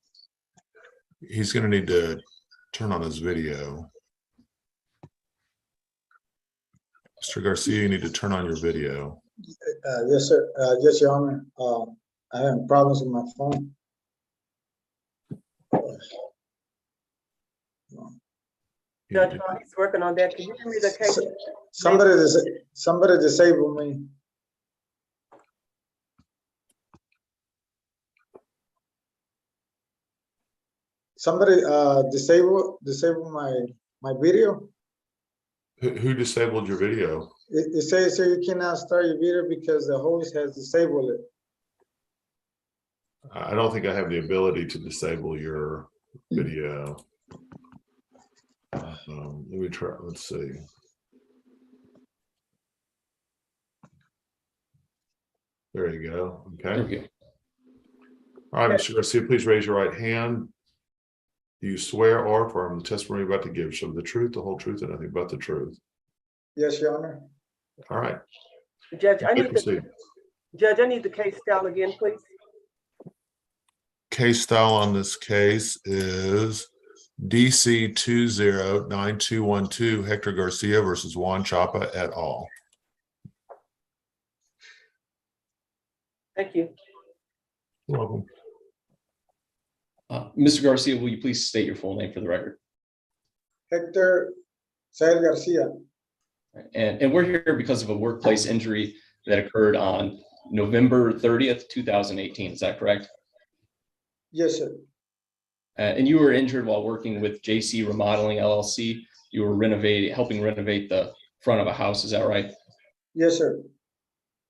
He's going to need to turn on his video. Mr. Garcia, you need to turn on your video. Yes, sir. Yes, Your Honor. I have problems with my phone. Judge, while he's working on that, can you give me the case? Somebody disabled me. Somebody disabled my video. Who disabled your video? It says here you cannot start your video because the host has disabled it. I don't think I have the ability to disable your video. Let me try. Let's see. There you go. Okay. There we go. All right, Mr. Garcia, please raise your right hand. Do you swear or affirm the testimony you're about to give show the truth, the whole truth, and nothing but the truth? Yes, Your Honor. All right. Judge, I need Proceed. the case style again, please. Case style on this case is DC 209212 Hector Garcia versus Juan Chapa et al. Thank you. You're welcome. Mr. Garcia, will you please state your full name for the record? Hector Sael Garcia. And we're here because of a workplace injury that occurred on November 30th, 2018. Is that correct? Yes, sir. And you were injured while working with JC Remodeling LLC. You were helping renovate the front of a house. Is that right? Yes, sir.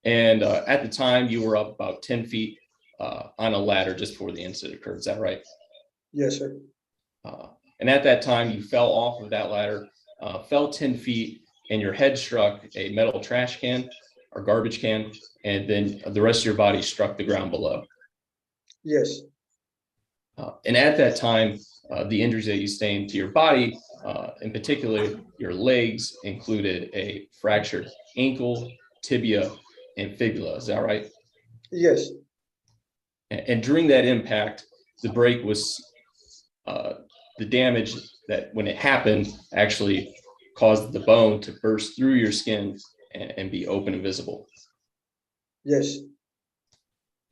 And at the time, you were up about 10 feet on a ladder just before the incident occurred. Is that right? Yes, sir. And at that time, you fell off of that ladder, fell 10 feet, and your head struck a metal trash can or garbage can, and then the rest of your body struck the ground below. Yes. And at that time, the injuries that you sustained to your body, in particular your legs, included a fractured ankle, tibia, and fibula. Is that right? Yes. And during that impact, the break was the damage that when it happened actually caused the bone to burst through your skin and be open and visible. Yes.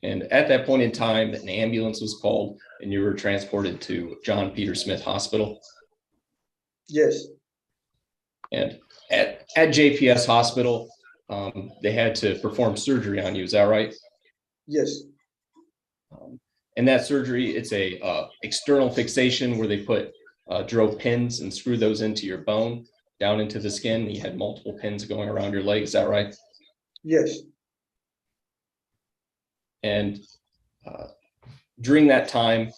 And at that point in time, an ambulance was called and you were transported to John Peter Smith Hospital. Yes. And at JPS Hospital, they had to perform surgery on you. Is that right? Yes. And that surgery, it's a external fixation where they drove pins and screw those into your bone down into the skin. You had multiple pins going around your leg. Is that right? Yes. And during that time,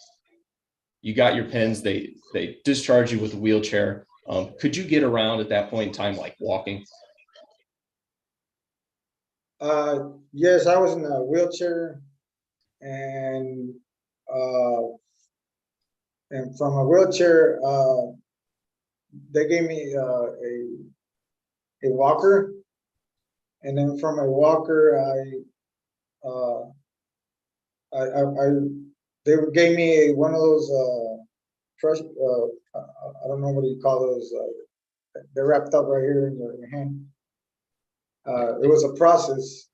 you got your pins. They discharged you with a wheelchair. Could you get around at that point in time, like walking? Yes, I was in a wheelchair, and from a wheelchair, they gave me a walker, and then from a walker, they gave me one of those trust. I don't know what you call those. They're wrapped up right here in your hand. It was a process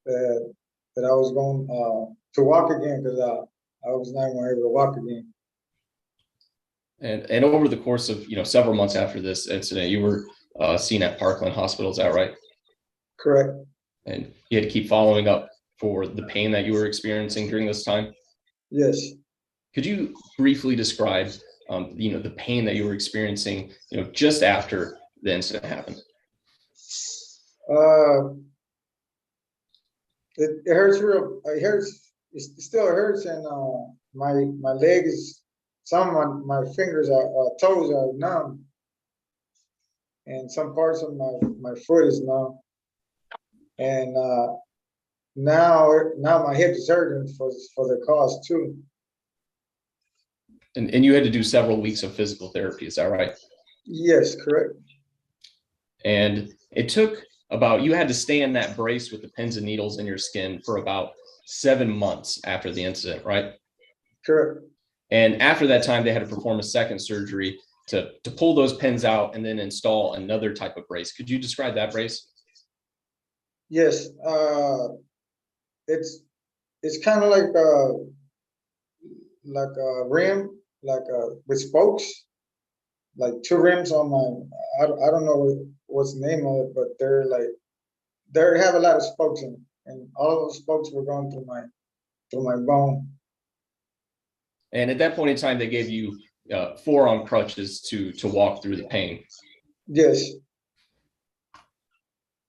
that I was going to walk again, because I was not going to be able to walk again. And over the course of several months after this incident, you were seen at Parkland Hospital. Is that right? correct. And you had to keep following up for the pain that you were experiencing during this time. Yes. Could you briefly describe, the pain that you were experiencing, just after the incident happened? It hurts real, it hurts, it still hurts, and my leg is, some of my fingers toes are numb. And some parts of my foot is numb. And now my hip is hurting for the cause too. And you had to do several weeks of physical therapy, is that right? Yes, correct. And it took you had to stay in that brace with the pins and needles in your skin for about 7 months after the incident, right? Correct. And after that time, they had to perform a second surgery to pull those pins out and then install another type of brace. Could you describe that brace? Yes, it's kind of like a rim, with spokes, like 2 rims on my. I don't know what's the name of it, but they have a lot of spokes in it, and all of those spokes were going through my bone. And at that point in time, they gave you forearm crutches to walk through the pain. Yes.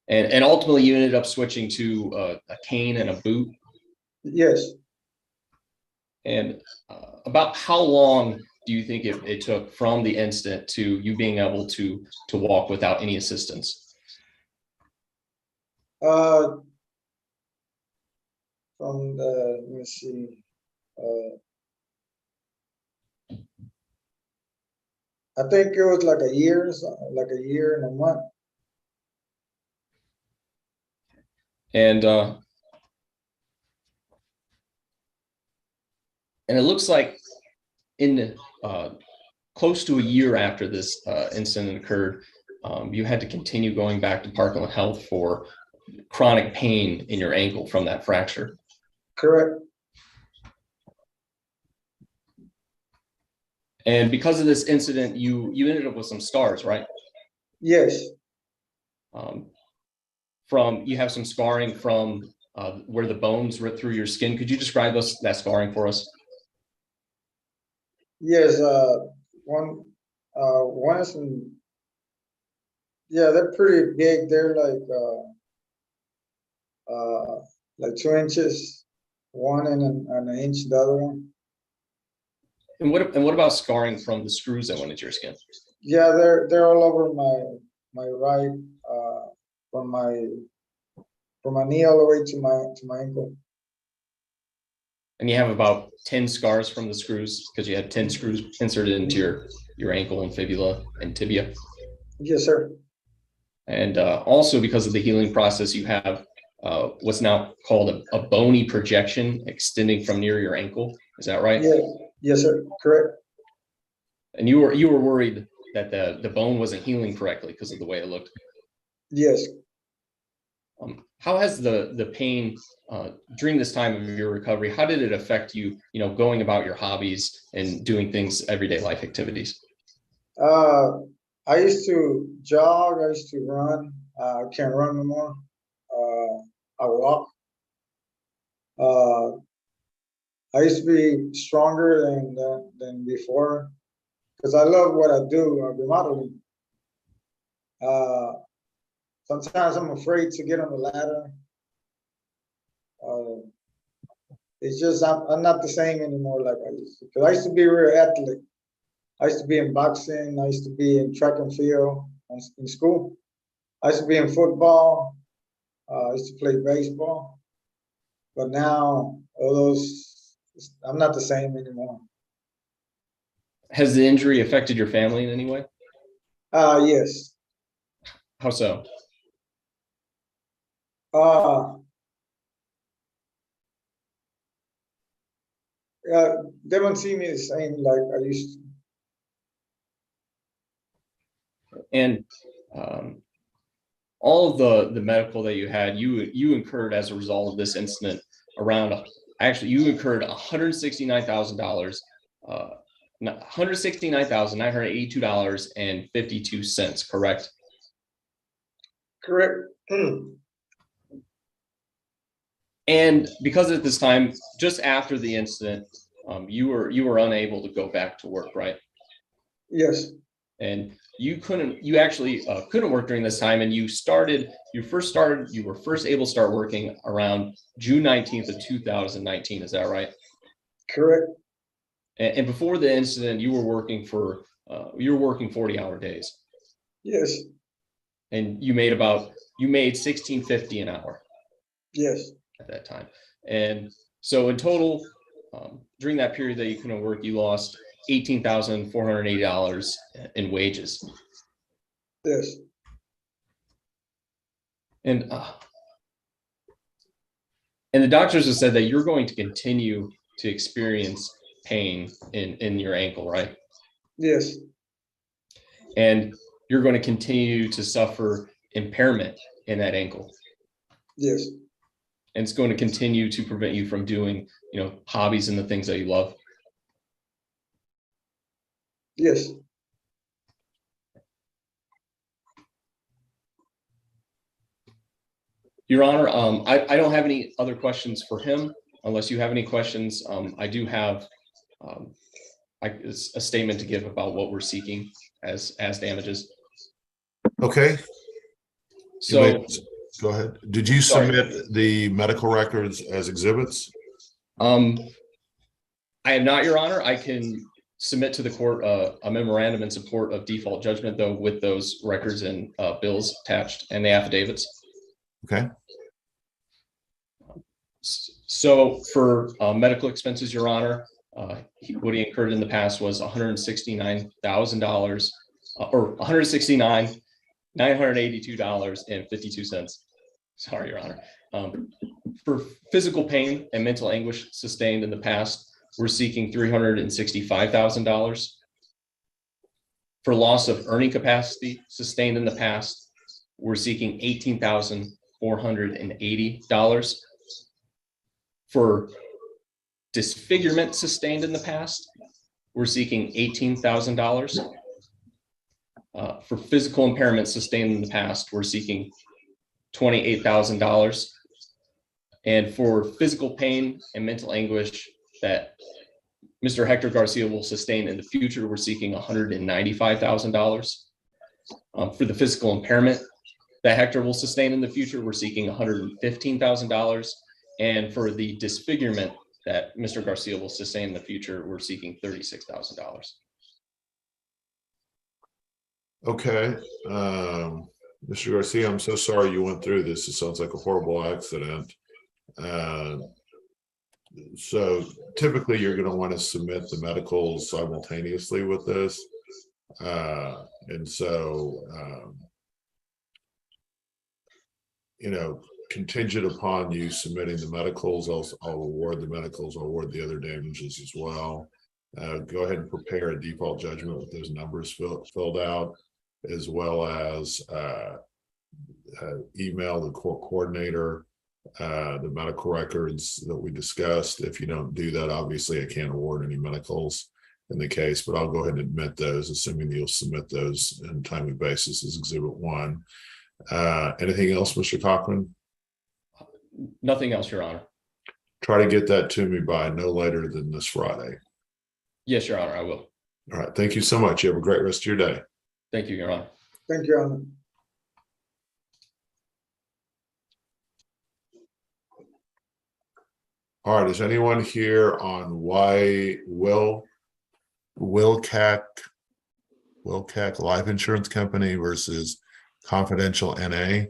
And ultimately, you ended up switching to a cane and a boot. Yes. And about how long do you think it took from the incident to you being able to walk without any assistance? Let me see. I think it was like a year, like a year and a month. And it looks like in close to a year after this incident occurred, you had to continue going back to Parkland Health for chronic pain in your ankle from that fracture. Correct. And because of this incident, you ended up with some scars, right? Yes. You have some scarring from where the bones ripped through your skin. Could you describe that scarring for us? Yes. One is yeah, they're pretty big. They're like 2 inches, one and an inch the other one. And what about scarring from the screws that went into your skin? Yeah, they're all over my right, from my knee all the way to my ankle. And you have about 10 scars from the screws because you had 10 screws inserted into your ankle and fibula and tibia. Yes, sir. And also because of the healing process, you have what's now called a bony projection extending from near your ankle. Is that right? Yeah. Yes, sir. Correct. And you were worried that the bone wasn't healing correctly because of the way it looked. Yes. How has the pain during this time of your recovery, how did it affect you, going about your hobbies and doing things, everyday life activities? I used to jog. I used to run. I can't run no more. I walk. I used to be stronger than before because I love what I do, remodeling. Sometimes I'm afraid to get on the ladder. It's just I'm not the same anymore like I used to. Because I used to be a real athlete. I used to be in boxing. I used to be in track and field in school. I used to be in football. I used to play baseball. But now all those, I'm not the same anymore. Has the injury affected your family in any way? Yes. How so? They don't see me the same like I used to. And all of the medical that you had, you incurred as a result of this incident you incurred $169,000, $169,982.52, correct? Correct. And because at this time, just after the incident, you were unable to go back to work, right? Yes, And you actually couldn't work during this time, and you were first able to start working around June 19th of 2019. Is that right? correct. And before the incident, you were working 40-hour days, Yes, and you made $16.50 an hour yes, at that time. And so in total, during that period that you couldn't work, you lost $18,480 in wages. yes, And the doctors have said that you're going to continue to experience pain in your ankle, right? yes, And you're going to continue to suffer impairment in that ankle. yes, And it's going to continue to prevent you from doing, hobbies and the things that you love. yes. Your Honor, I don't have any other questions for him unless you have any questions. I do have a statement to give about what we're seeking as damages. Okay, So go ahead. Did you Sorry. submit the medical records as exhibits? I have not, Your Honor. I can submit to the court a memorandum in support of default judgment, though, with those records and bills attached and the affidavits. Okay, So for medical expenses, Your Honor, what he incurred in the past was $169,000 or $169,982.52. Sorry, Your Honor. For physical pain and mental anguish sustained in the past, we're seeking $365,000. For loss of earning capacity sustained in the past, we're seeking $18,480. For disfigurement sustained in the past, we're seeking $18,000. For physical impairment sustained in the past, we're seeking $28,000. And for physical pain and mental anguish that Mr. Hector Garcia will sustain in the future, we're seeking $195,000. For the physical impairment that Hector will sustain in the future, we're seeking $115,000. And for the disfigurement that Mr. Garcia will sustain in the future, we're seeking $36,000. okay. Mr. Garcia, I'm so sorry you went through this. It sounds like a horrible accident. So typically you're going to want to submit the medicals simultaneously with this. And so, contingent upon you submitting the medicals, I'll award the medicals, I'll award the other damages as well. Go ahead and prepare a default judgment with those numbers filled out, as well as email the court coordinator the medical records that we discussed. If you don't do that, obviously I can't award any medicals in the case, but I'll go ahead and admit those, assuming you'll submit those on a timely basis as Exhibit 1. Anything else, Mr. Cochran? Nothing else, Your Honor. Try to get that to me by no later than this Friday. Yes, Your Honor, I will. All right. Thank you so much. You have a great rest of your day. Thank you, Your Honor. Thank you, Your Honor. All right. Is anyone here on why Wilcac Life Insurance Company versus Confidential NA?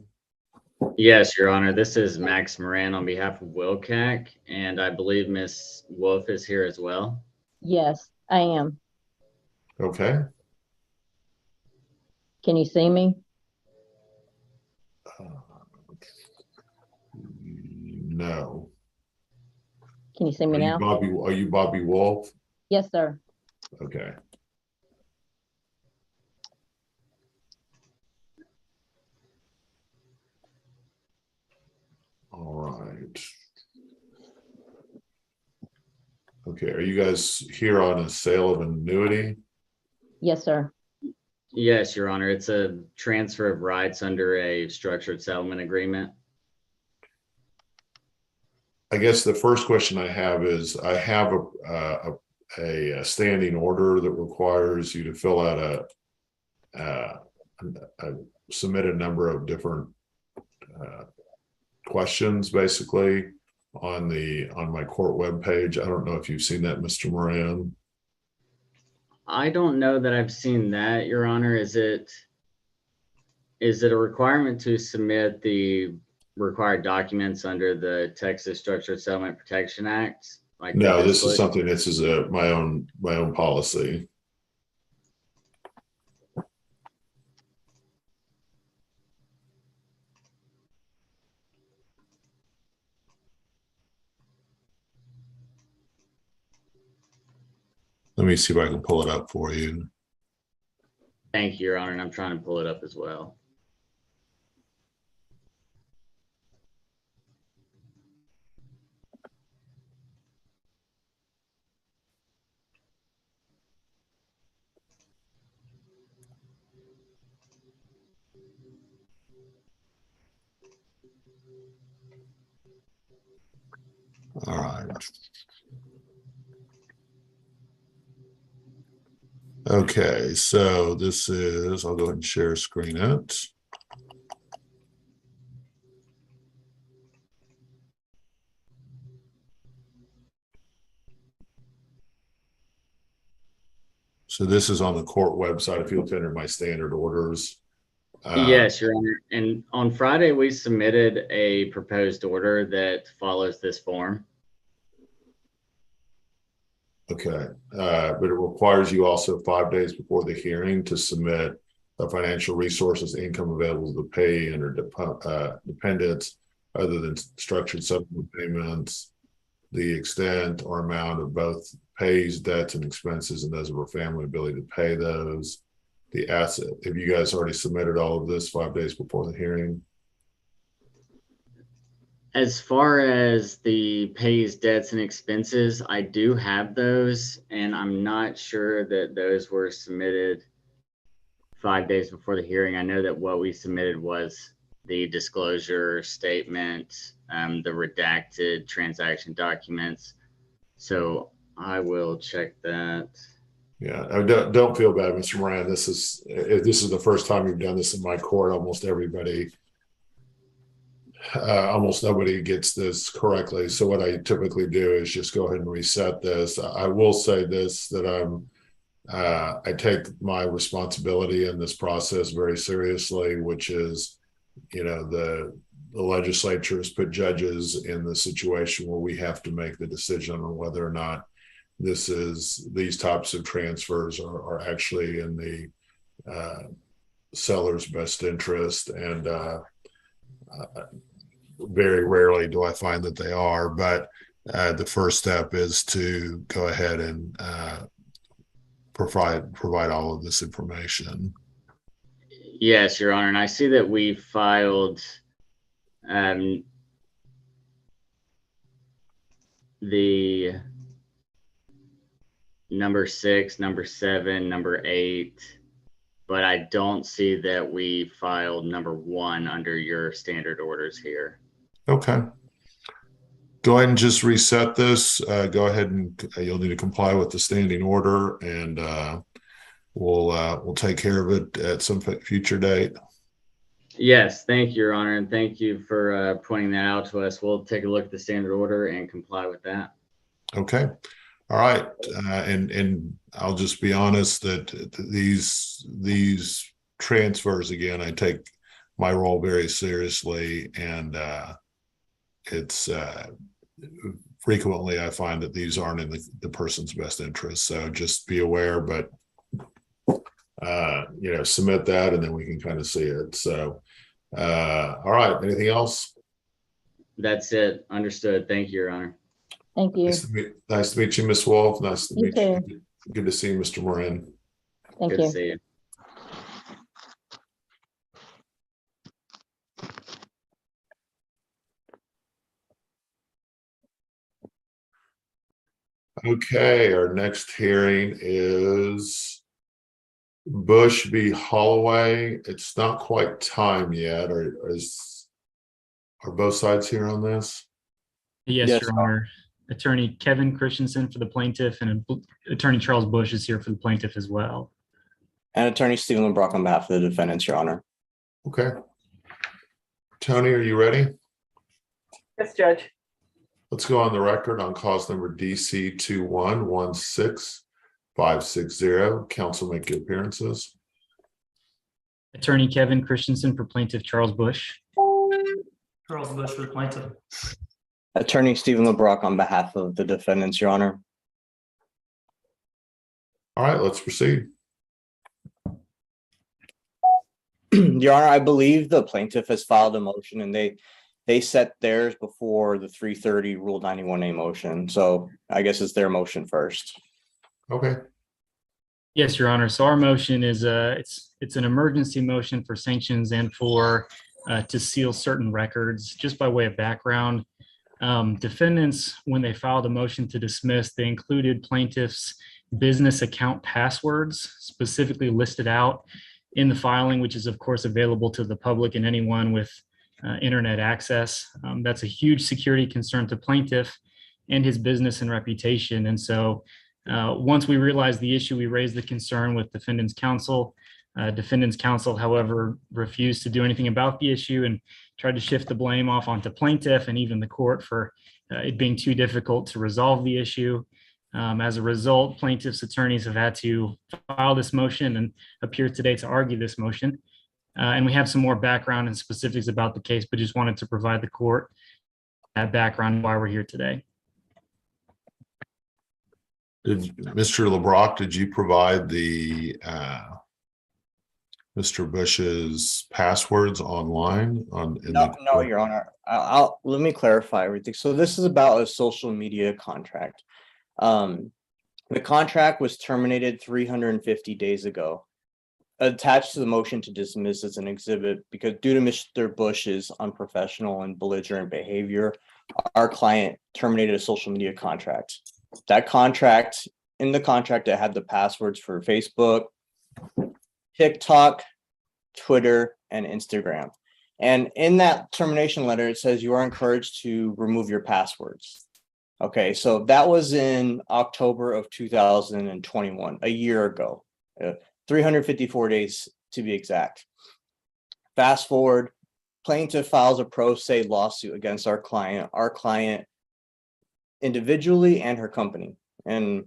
Yes, Your Honor. This is Max Moran on behalf of Wilcac, and I believe Miss Wolf is here as well. Yes, I am. Okay. Can you see me? No. Can you see me now? Are you Bobby Wolf? Yes, sir. Okay. All right. Okay, are you guys here on a sale of annuity? Yes, sir. Yes, Your Honor. It's a transfer of rights under a structured settlement agreement. I guess the first question I have is, I have a standing order that requires you to fill out submit a number of different questions, basically, on my court webpage. I don't know if you've seen that, Mr. Moran. I don't know that I've seen that, Your Honor. Is it a requirement to submit the required documents under the Texas Structured Settlement Protection Act? Like No, the this is disclosure? something, this is my own policy. Let me see if I can pull it up for you. Thank you, Your Honor, and I'm trying to pull it up as well. All right. Okay, so this is, I'll go ahead and share screen it. So this is on the court website. If you look under my standard orders. Yes, Your Honor. And on Friday, we submitted a proposed order that follows this form. Okay, but it requires you also 5 days before the hearing to submit the financial resources, income available to pay and or dependents other than structured supplement payments, the extent or amount of both pays, debts, and expenses, and those of our family ability to pay those, the asset. Have you guys already submitted all of this 5 days before the hearing? As far as the pays, debts, and expenses, I do have those, and I'm not sure that those were submitted 5 days before the hearing. I know that what we submitted was the disclosure statement, the redacted transaction documents. So I will check that. Yeah, don't feel bad, Mr. Moran. This is the first time you've done this in my court. Almost nobody gets this correctly. So what I typically do is just go ahead and reset this. I will say this, that I take my responsibility in this process very seriously, which is, the legislature has put judges in the situation where we have to make the decision on whether or not these types of transfers are actually in the seller's best interest. And very rarely do I find that they are, but the first step is to go ahead and provide all of this information. Yes, Your Honor, and I see that we filed the number 6, number 7, number 8, but I don't see that we filed number 1 under your standard orders here. Okay. Go ahead and just reset this. Go ahead and you'll need to comply with the standing order, and we'll take care of it at some future date. Yes, thank you, Your Honor, and thank you for pointing that out to us. We'll take a look at the standard order and comply with that. Okay. All right. And I'll just be honest that these transfers, again, I take my role very seriously, and it's frequently I find that these aren't in the person's best interest. So just be aware, but submit that, and then we can kind of see it. So all right, anything else? That's it. Understood. Thank you, Your Honor. Thank you. Nice to meet you, Ms. Wolf. Nice to You meet you. Good to see you, Mr. Moran. Thank Good to you. see you. Okay, our next hearing is Bush v. Holloway. It's not quite time yet. Are both sides here on this? Yes, Yes, Your Honor. Attorney Kevin Christensen for the plaintiff and Attorney Charles Bush is here for the plaintiff as well. And Attorney Stephen LeBrock on behalf of the defendants, Your Honor. Okay. Tony, are you ready? Yes, Judge. Let's go on the record on cause number DC 2116560. Counsel make your appearances. Attorney Kevin Christensen for plaintiff Charles Bush. Charles Bush for the plaintiff. Attorney Stephen LeBrock on behalf of the defendants, Your Honor. All right, let's proceed. Your Honor, I believe the plaintiff has filed a motion and they set theirs before the 3:30 Rule 91A motion. So I guess it's their motion first. Okay. Yes, Your Honor. So our motion is it's an emergency motion for sanctions and for to seal certain records. Just by way of background, defendants, when they filed a motion to dismiss, they included plaintiff's business account passwords specifically listed out in the filing, which is of course available to the public and anyone with internet access. That's a huge security concern to plaintiff and his business and reputation. And so once we realized the issue, we raised the concern with defendant's counsel. Defendant's counsel, however, refused to do anything about the issue and tried to shift the blame off onto plaintiff and even the court for it being too difficult to resolve the issue. As a result, plaintiff's attorneys have had to file this motion and appear today to argue this motion. And we have some more background and specifics about the case, but just wanted to provide the court that background why we're here today. Mr. LeBrock, did you provide the Mr. Bush's passwords online No, Your Honor. Let me clarify everything. So this is about a social media contract. The contract was terminated 350 days ago. Attached to the motion to dismiss as an exhibit because due to Mr. Bush's unprofessional and belligerent behavior, our client terminated a social media contract. That contract, in the contract, it had the passwords for Facebook, TikTok, Twitter, and Instagram. And in that termination letter, it says you are encouraged to remove your passwords. Okay, so that was in October of 2021, a year ago. 354 days to be exact. Fast forward, plaintiff files a pro se lawsuit against our client individually and her company. And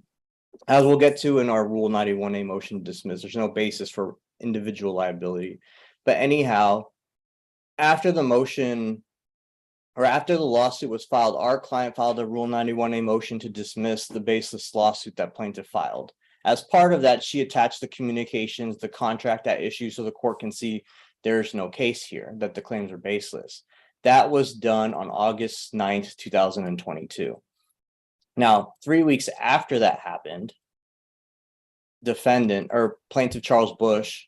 as we'll get to in our Rule 91A motion to dismiss, there's no basis for individual liability. But anyhow, after the motion or after the lawsuit was filed, our client filed a Rule 91A motion to dismiss the baseless lawsuit that plaintiff filed. As part of that, she attached the communications, the contract at issue, so the court can see there's no case here, that the claims are baseless. That was done on August 9th, 2022. Now, 3 weeks after that happened, defendant or plaintiff Charles Bush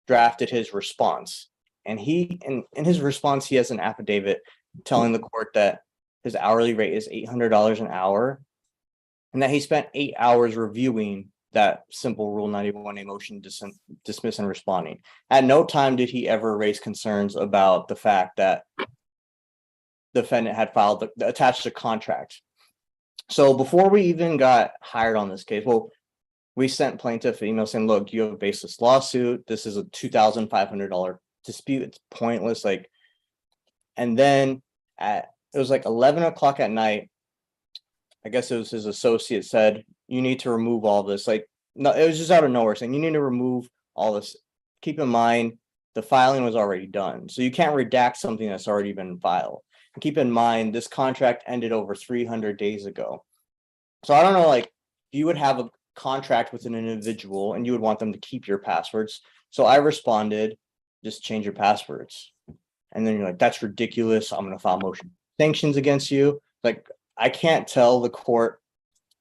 drafted his response. And in his response, he has an affidavit telling the court that his hourly rate is $800 an hour, and that he spent 8 hours reviewing that simple Rule 91A motion dismiss and responding. At no time did he ever raise concerns about the fact that the defendant had filed attached a contract. So before we even got hired on this case, well, we sent plaintiff an email saying, look, you have a baseless lawsuit. This is a $2,500 dispute. It's pointless. And then it was like 11 o'clock at night, I guess it was his associate said, you need to remove all this. No, it was just out of nowhere saying you need to remove all this. Keep in mind, the filing was already done. So you can't redact something that's already been filed. And keep in mind, this contract ended over 300 days ago. So I don't know, you would have a contract with an individual and you would want them to keep your passwords. So I responded, just change your passwords. And then you're like, that's ridiculous. I'm going to file motion sanctions against you. I can't tell the court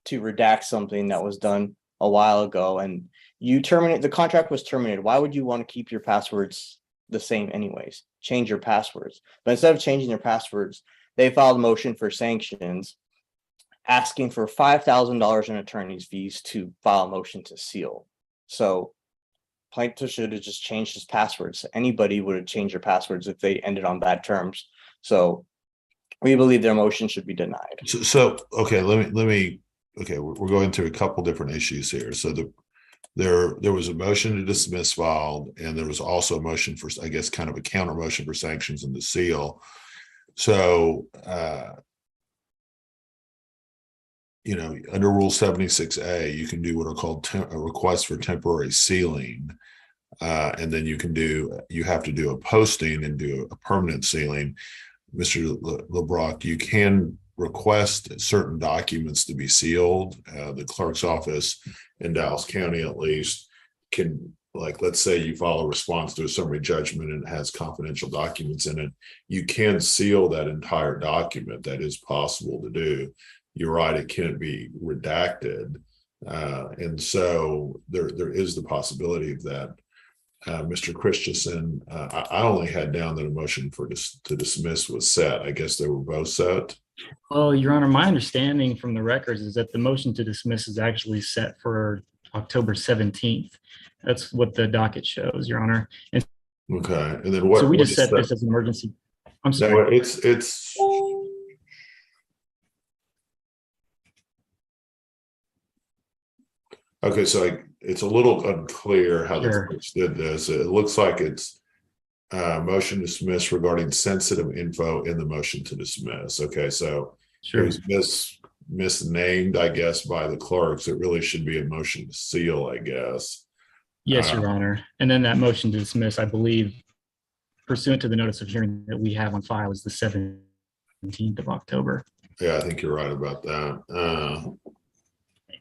to redact something that was done a while ago, and you terminate the contract was terminated. Why would you want to keep your passwords the same anyways? Change your passwords. But instead of changing their passwords, they filed a motion for sanctions, asking for $5,000 in attorney's fees to file a motion to seal. So plaintiff should have just changed his passwords. Anybody would have changed their passwords if they ended on bad terms. So We believe their motion should be denied. So okay, let me, okay, we're going through a couple different issues here. So there was a motion to dismiss filed, and there was also a motion for, I guess, kind of a counter motion for sanctions and the seal. So, you know, under Rule 76A, you can do what are called a request for temporary sealing. And then you have to do a posting and do a permanent sealing. Mr. LeBrock, you can request certain documents to be sealed. The clerk's office in Dallas County, at least, can, like, let's say you file a response to a summary judgment and it has confidential documents in it, you can seal that entire document. That is possible to do. You're right, it can't be redacted. And so there is the possibility of that. Mr. Christensen, I only had down that a motion to dismiss was set. I guess they were both set. Well, Your Honor, my understanding from the records is that the motion to dismiss is actually set for October 17th. That's what the docket shows, Your Honor. And okay, and then what? So we what just is set that? this as an emergency. I'm No, sorry. it's okay. So it's a little unclear how the Sure. courts did this. It looks like it's motion to dismiss regarding sensitive info in the motion to dismiss. Okay, so Sure. it was misnamed, I guess, by the clerks. It really should be a motion to seal, I guess. Yes, Your Honor. And then that motion to dismiss, I believe, pursuant to the notice of hearing that we have on file, is the 17th of October. Yeah, I think you're right about that.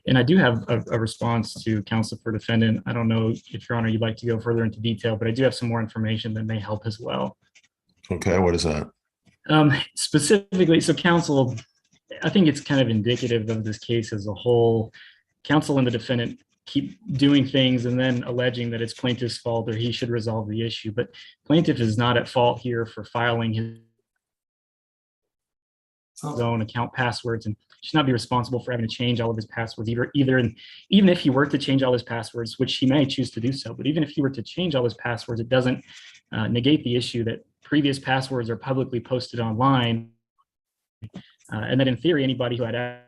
And I do have a response to counsel for defendant. I don't know if Your Honor, you'd like to go further into detail, but I do have some more information that may help as well. Okay, what is that? Specifically, so counsel, I think it's kind of indicative of this case as a whole. Counsel and the defendant keep doing things and then alleging that it's plaintiff's fault or he should resolve the issue. But plaintiff is not at fault here for filing his own account passwords and should not be responsible for having to change all of his passwords even if he were to change all his passwords, which he may choose to do so. But even if he were to change all his passwords, it doesn't negate the issue that previous passwords are publicly posted online, and that in theory, anybody who had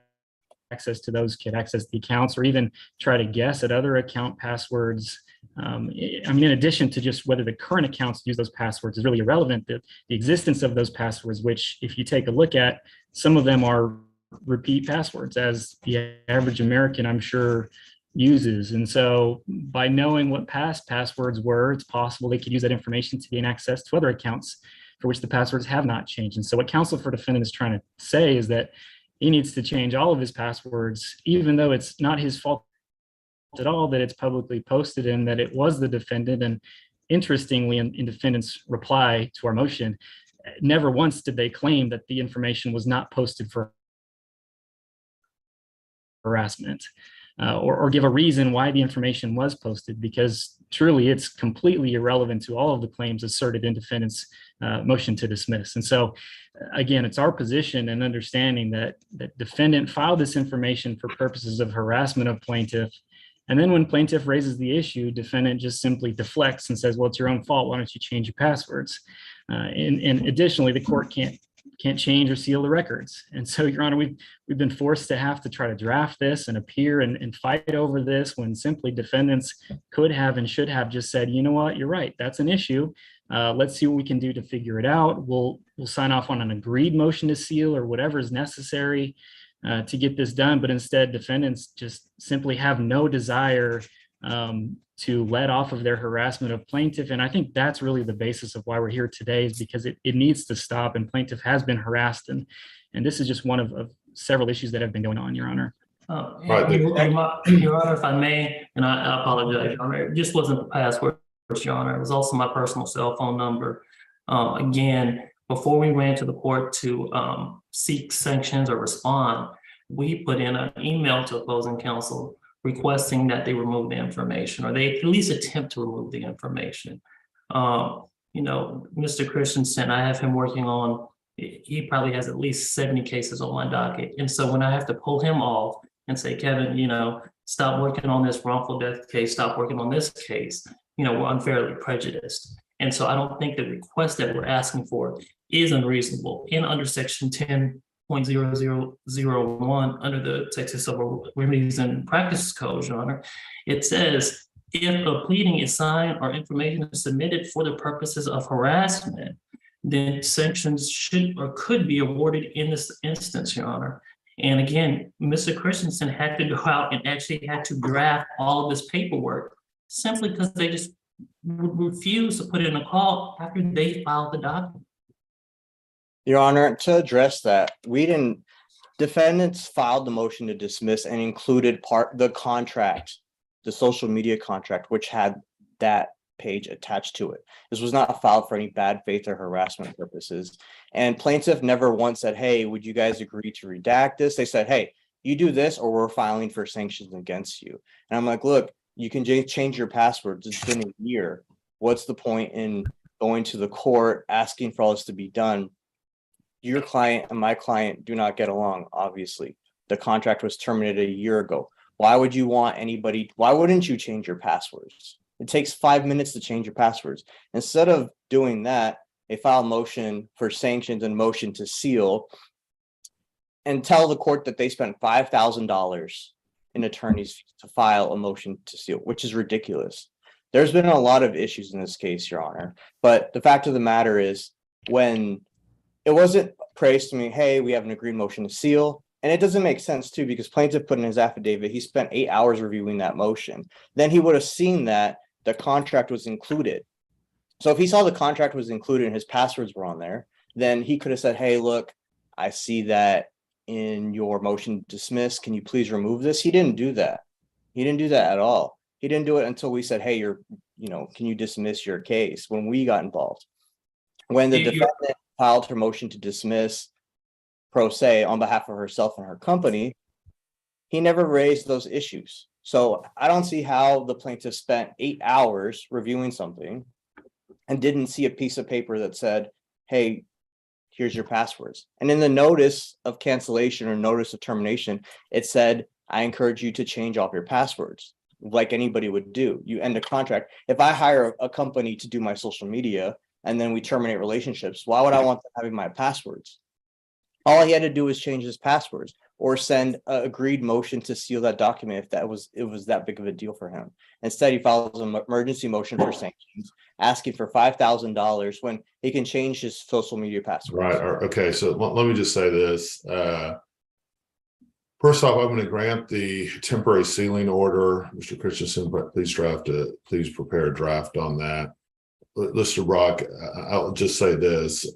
access to those could access the accounts or even try to guess at other account passwords. I mean, in addition to just whether the current accounts use those passwords is really irrelevant, the existence of those passwords, which if you take a look at, some of them are repeat passwords, as the average American, I'm sure, uses. And so by knowing what past passwords were, it's possible they could use that information to gain access to other accounts for which the passwords have not changed. And so what counsel for defendant is trying to say is that he needs to change all of his passwords, even though it's not his fault at all that it's publicly posted and that it was the defendant. And interestingly, in defendant's reply to our motion, never once did they claim that the information was not posted for harassment or give a reason why the information was posted, because truly it's completely irrelevant to all of the claims asserted in defendant's motion to dismiss. And so again, it's our position and understanding that defendant filed this information for purposes of harassment of plaintiff. And then when plaintiff raises the issue, defendant just simply deflects and says, well, it's your own fault. Why don't you change your passwords? And additionally, the court can't change or seal the records. And so, Your Honor, we've been forced to have to try to draft this and appear and fight over this when simply defendants could have and should have just said, you know what, you're right, that's an issue. Let's see what we can do to figure it out. We'll sign off on an agreed motion to seal or whatever is necessary to get this done. But instead, defendants just simply have no desire to let off of their harassment of plaintiff. And I think that's really the basis of why we're here today, is because it needs to stop, and plaintiff has been harassed. And this is just one of several issues that have been going on, Your Honor. Your Honor, if I may, and I apologize, Your Honor, it just wasn't the password, Your Honor. It was also my personal cell phone number. Again, before we went to the court to seek sanctions or respond, we put in an email to opposing counsel requesting that they remove the information, or they at least attempt to remove the information. You know, Mr. Christensen, I have him working on, he probably has at least 70 cases on my docket. And so when I have to pull him off and say, Kevin, you know, stop working on this wrongful death case, stop working on this case, you know, we're unfairly prejudiced. And so I don't think the request that we're asking for is unreasonable and under section 10.0001 under the Texas Civil Remedies and Practices Code, Your Honor, it says if a pleading is signed or information is submitted for the purposes of harassment, then sanctions should or could be awarded in this instance, Your Honor. And again, Mr. Christensen had to go out and actually had to draft all of this paperwork simply because they just refused to put in a call after they filed the document. Your Honor, to address that, defendants filed the motion to dismiss and included the contract, the social media contract, which had that page attached to it. This was not filed for any bad faith or harassment purposes. And plaintiff never once said, hey, would you guys agree to redact this? They said, hey, you do this or we're filing for sanctions against you. And I'm like, look, you can change your passwords. It's been a year. What's the point in going to the court, asking for all this to be done? Your client and my client do not get along, obviously. The contract was terminated a year ago. Why would you want anybody, why wouldn't you change your passwords? It takes 5 minutes to change your passwords. Instead of doing that, they file a motion for sanctions and motion to seal and tell the court that they spent $5,000 in attorney's fees to file a motion to seal, which is ridiculous. There's been a lot of issues in this case, Your Honor. But the fact of the matter is, when it wasn't praised to me, hey, we have an agreed motion to seal. And it doesn't make sense too, because plaintiff put in his affidavit, he spent 8 hours reviewing that motion. Then he would have seen that the contract was included. So if he saw the contract was included and his passwords were on there, then he could have said, hey, look, I see that in your motion to dismiss. Can you please remove this? He didn't do that. He didn't do that at all. He didn't do it until we said, hey, can you dismiss your case, when we got involved. When the defendant filed her motion to dismiss pro se on behalf of herself and her company, he never raised those issues. So I don't see how the plaintiff spent 8 hours reviewing something and didn't see a piece of paper that said, hey, here's your passwords. And in the notice of cancellation or notice of termination, it said, I encourage you to change all your passwords like anybody would do. You end a contract. If I hire a company to do my social media and then we terminate relationships, why would I want them having my passwords? All he had to do was change his passwords or send an agreed motion to seal that document if it was that big of a deal for him. Instead, he files an emergency motion for sanctions, asking for $5,000 when he can change his social media password. Right. Okay. So let me just say this. First off, I'm going to grant the temporary sealing order. Mr. Christensen, please prepare a draft on that. Mr. Brock, I'll just say this.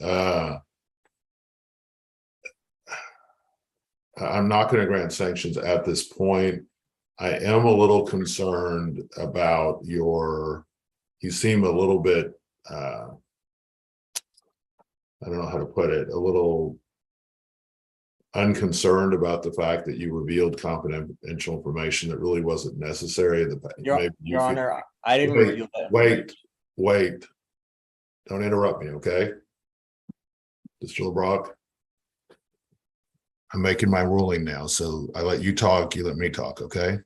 I'm not going to grant sanctions at this point. I am a little concerned about you seem a little bit, I don't know how to put it, a little unconcerned about the fact that you revealed confidential information that really wasn't necessary. Your Honor, I didn't reveal that. Wait. Don't interrupt me, okay? Mr. LeBrock. I'm making my ruling now, so I let you talk, you let me talk, okay?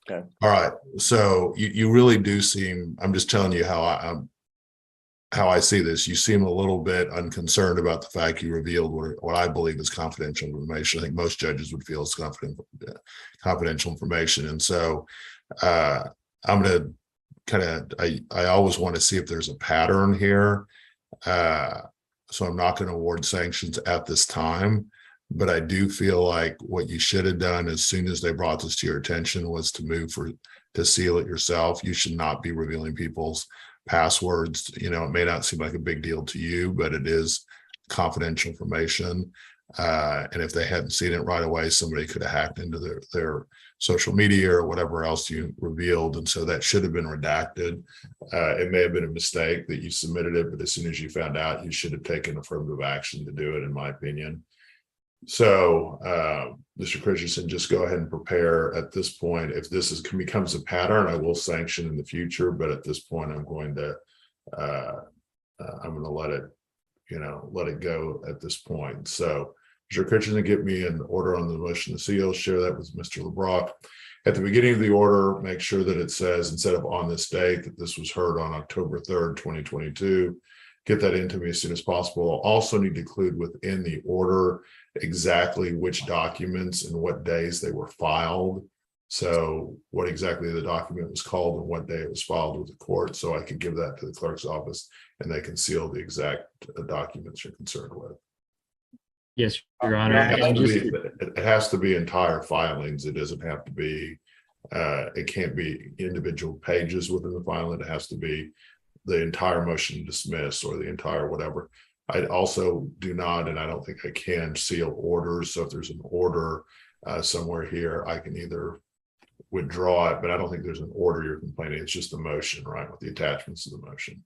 Okay. All right. So you really do seem, I'm just telling you how I see this. You seem a little bit unconcerned about the fact you revealed what I believe is confidential information. I think most judges would feel it's confidential information. And so I'm going to I always want to see if there's a pattern here. So I'm not going to award sanctions at this time. But I do feel like what you should have done as soon as they brought this to your attention was to move to seal it yourself. You should not be revealing people's passwords. It may not seem like a big deal to you, but it is confidential information. And if they hadn't seen it right away, somebody could have hacked into their social media or whatever else you revealed. And so that should have been redacted. It may have been a mistake that you submitted it, but as soon as you found out, you should have taken affirmative action to do it, in my opinion. So, Mr. Christensen, just go ahead and prepare at this point. If this becomes a pattern, I will sanction in the future. But at this point, I'm going to let it go at this point. So, Mr. Christensen, get me an order on the motion to seal. Share that with Mr. LeBrock. At the beginning of the order, make sure that it says, instead of on this date, that this was heard on October 3rd, 2022. get that into me as soon as possible. I'll also need to include within the order exactly which documents and what days they were filed. So what exactly the document was called and what day it was filed with the court, so I can give that to the clerk's office and they can seal the exact documents you're concerned with. Yes, Your Honor. It has And to just, be- it has to be entire filings. It doesn't have to be, it can't be individual pages within the filing. It has to be the entire motion to dismiss or the entire whatever. I also do not, and I don't think I can, seal orders. So if there's an order somewhere here, I can either withdraw it, but I don't think there's an order you're complaining. It's just a motion, right, with the attachments to the motion.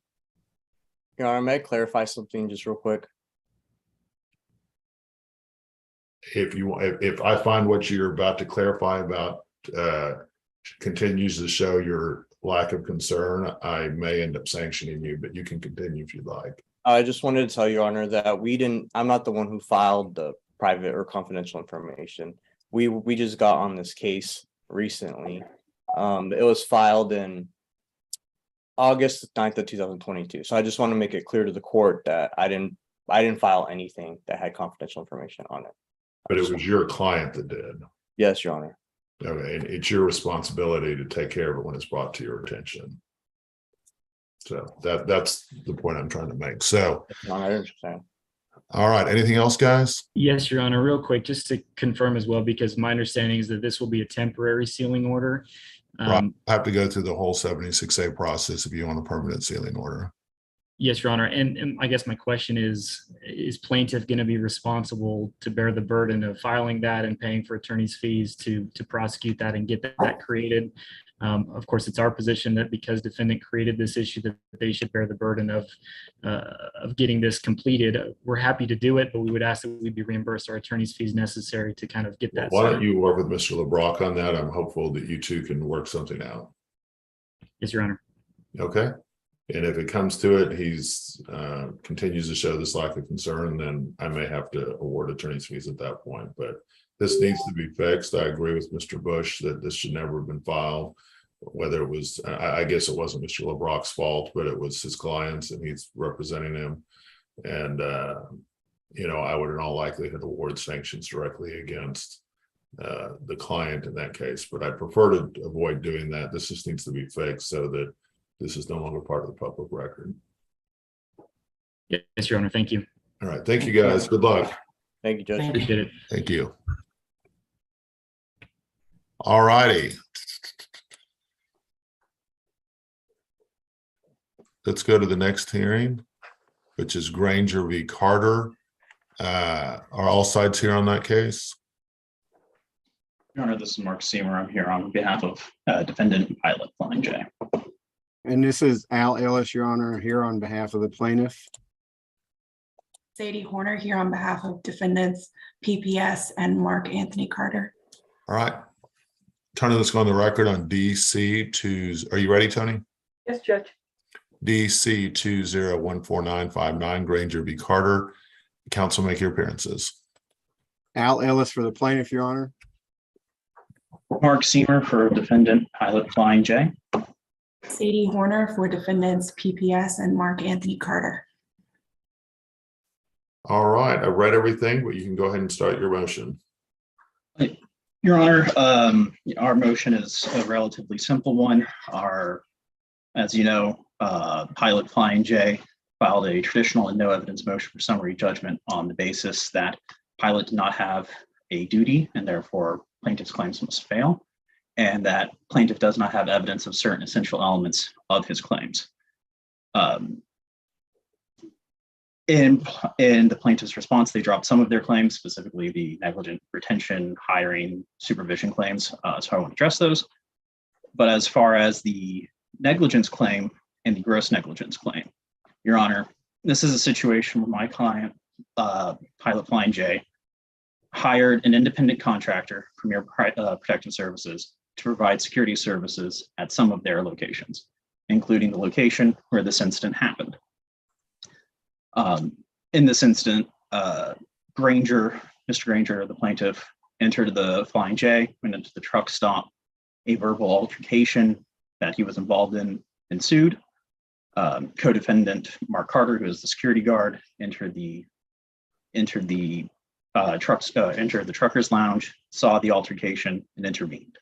Your Honor, may I clarify something just real quick? If I find what you're about to clarify about continues to show your lack of concern, I may end up sanctioning you, but you can continue if you'd like. I just wanted to tell Your Honor that I'm not the one who filed the private or confidential information. We just got on this case recently. It was filed in August 9th of 2022. So I just want to make it clear to the court that I didn't file anything that had confidential information on it. But it was your client that did. Yes, Your Honor. Okay, and it's your responsibility to take care of it when it's brought to your attention. So that's the point I'm trying to make. So, Your Honor, I understand. All right, anything else, guys? yes, Your Honor, real quick, just to confirm as well, because my understanding is that this will be a temporary sealing order. Right. I have to go through the whole 76A process if you want a permanent sealing order. Yes, Your Honor. And I guess my question is plaintiff going to be responsible to bear the burden of filing that and paying for attorney's fees to prosecute that and get that created? Of course, it's our position that because defendant created this issue, that they should bear the burden of getting this completed. We're happy to do it, but we would ask that we be reimbursed our attorney's fees necessary to kind of get that. Why don't you work with Mr. LeBrock on that? I'm hopeful that you two can work something out. Yes, Your Honor. Okay. And if it comes to it, he's continues to show this lack of concern, then I may have to award attorney's fees at that point. But this needs to be fixed. I agree with Mr. Bush that this should never have been filed. Whether it was, I guess it wasn't Mr. LeBrock's fault, but it was his client's and he's representing him. And, I would in all likelihood award sanctions directly against the client in that case. But I prefer to avoid doing that. This just needs to be fixed so that this is no longer part of the public record. Yes, Your Honor. Thank you. All right. Thank you, guys. Good luck. Thank you, Judge. Appreciate it. Thank you. All righty. Let's go to the next hearing, which is Granger v. Carter. Are all sides here on that case? Your Honor, this is Mark Seymour. I'm here on behalf of defendant Pilot Flying J. And this is Al Ellis, Your Honor, here on behalf of the plaintiff. Sadie Horner here on behalf of defendants PPS and Mark Anthony Carter. All right. Tony, let's go on the record on DC2. Are you ready, Tony? Yes, Judge. DC 2014959, Granger v. Carter. Counsel, make your appearances. Al Ellis for the plaintiff, Your Honor. Mark Seymour for defendant Pilot Flying J. Sadie Horner for defendants PPS and Mark Anthony Carter. All right. I've read everything, but you can go ahead and start your motion. Your Honor, our motion is a relatively simple one. As you know, Pilot Flying J filed a traditional and no evidence motion for summary judgment on the basis that Pilot did not have a duty and therefore plaintiff's claims must fail, and that plaintiff does not have evidence of certain essential elements of his claims. In the plaintiff's response, they dropped some of their claims, specifically the negligent retention, hiring, supervision claims. So I won't address those. But as far as the negligence claim and the gross negligence claim, Your Honor, this is a situation where my client, Pilot Flying J, hired an independent contractor, Premier Protective Services, to provide security services at some of their locations, including the location where this incident happened. In this incident, Mr. Granger, the plaintiff, entered the Flying J, went into the truck stop. A verbal altercation that he was involved in ensued. Co-defendant Mark Carter, who is the security guard, entered the trucker's lounge, saw the altercation, and intervened.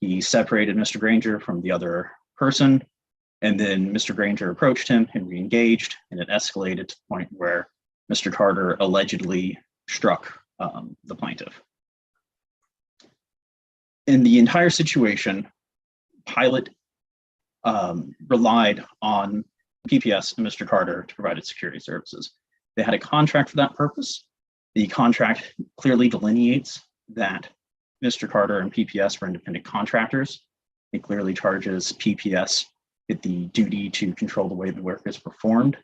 He separated Mr. Granger from the other person, and then Mr. Granger approached him and re-engaged, and it escalated to the point where Mr. Carter allegedly struck the plaintiff. In the entire situation, Pilot relied on PPS and Mr. Carter to provide its security services. They had a contract for that purpose. The contract clearly delineates that Mr. Carter and PPS were independent contractors. It clearly charges PPS with the duty to control the way the work is performed.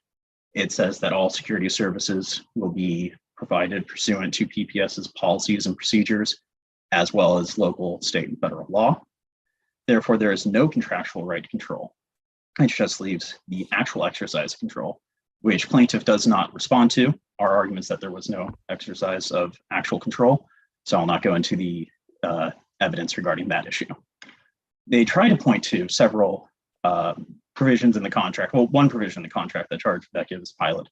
It says that all security services will be provided pursuant to PPS's policies and procedures, as well as local, state, and federal law. Therefore, there is no contractual right to control. It just leaves the actual exercise of control, which plaintiff does not respond to. Our arguments that there was no exercise of actual control, so I'll not go into the evidence regarding that issue. They try to point to several provisions in the contract. Well, one provision in the contract that gives Pilot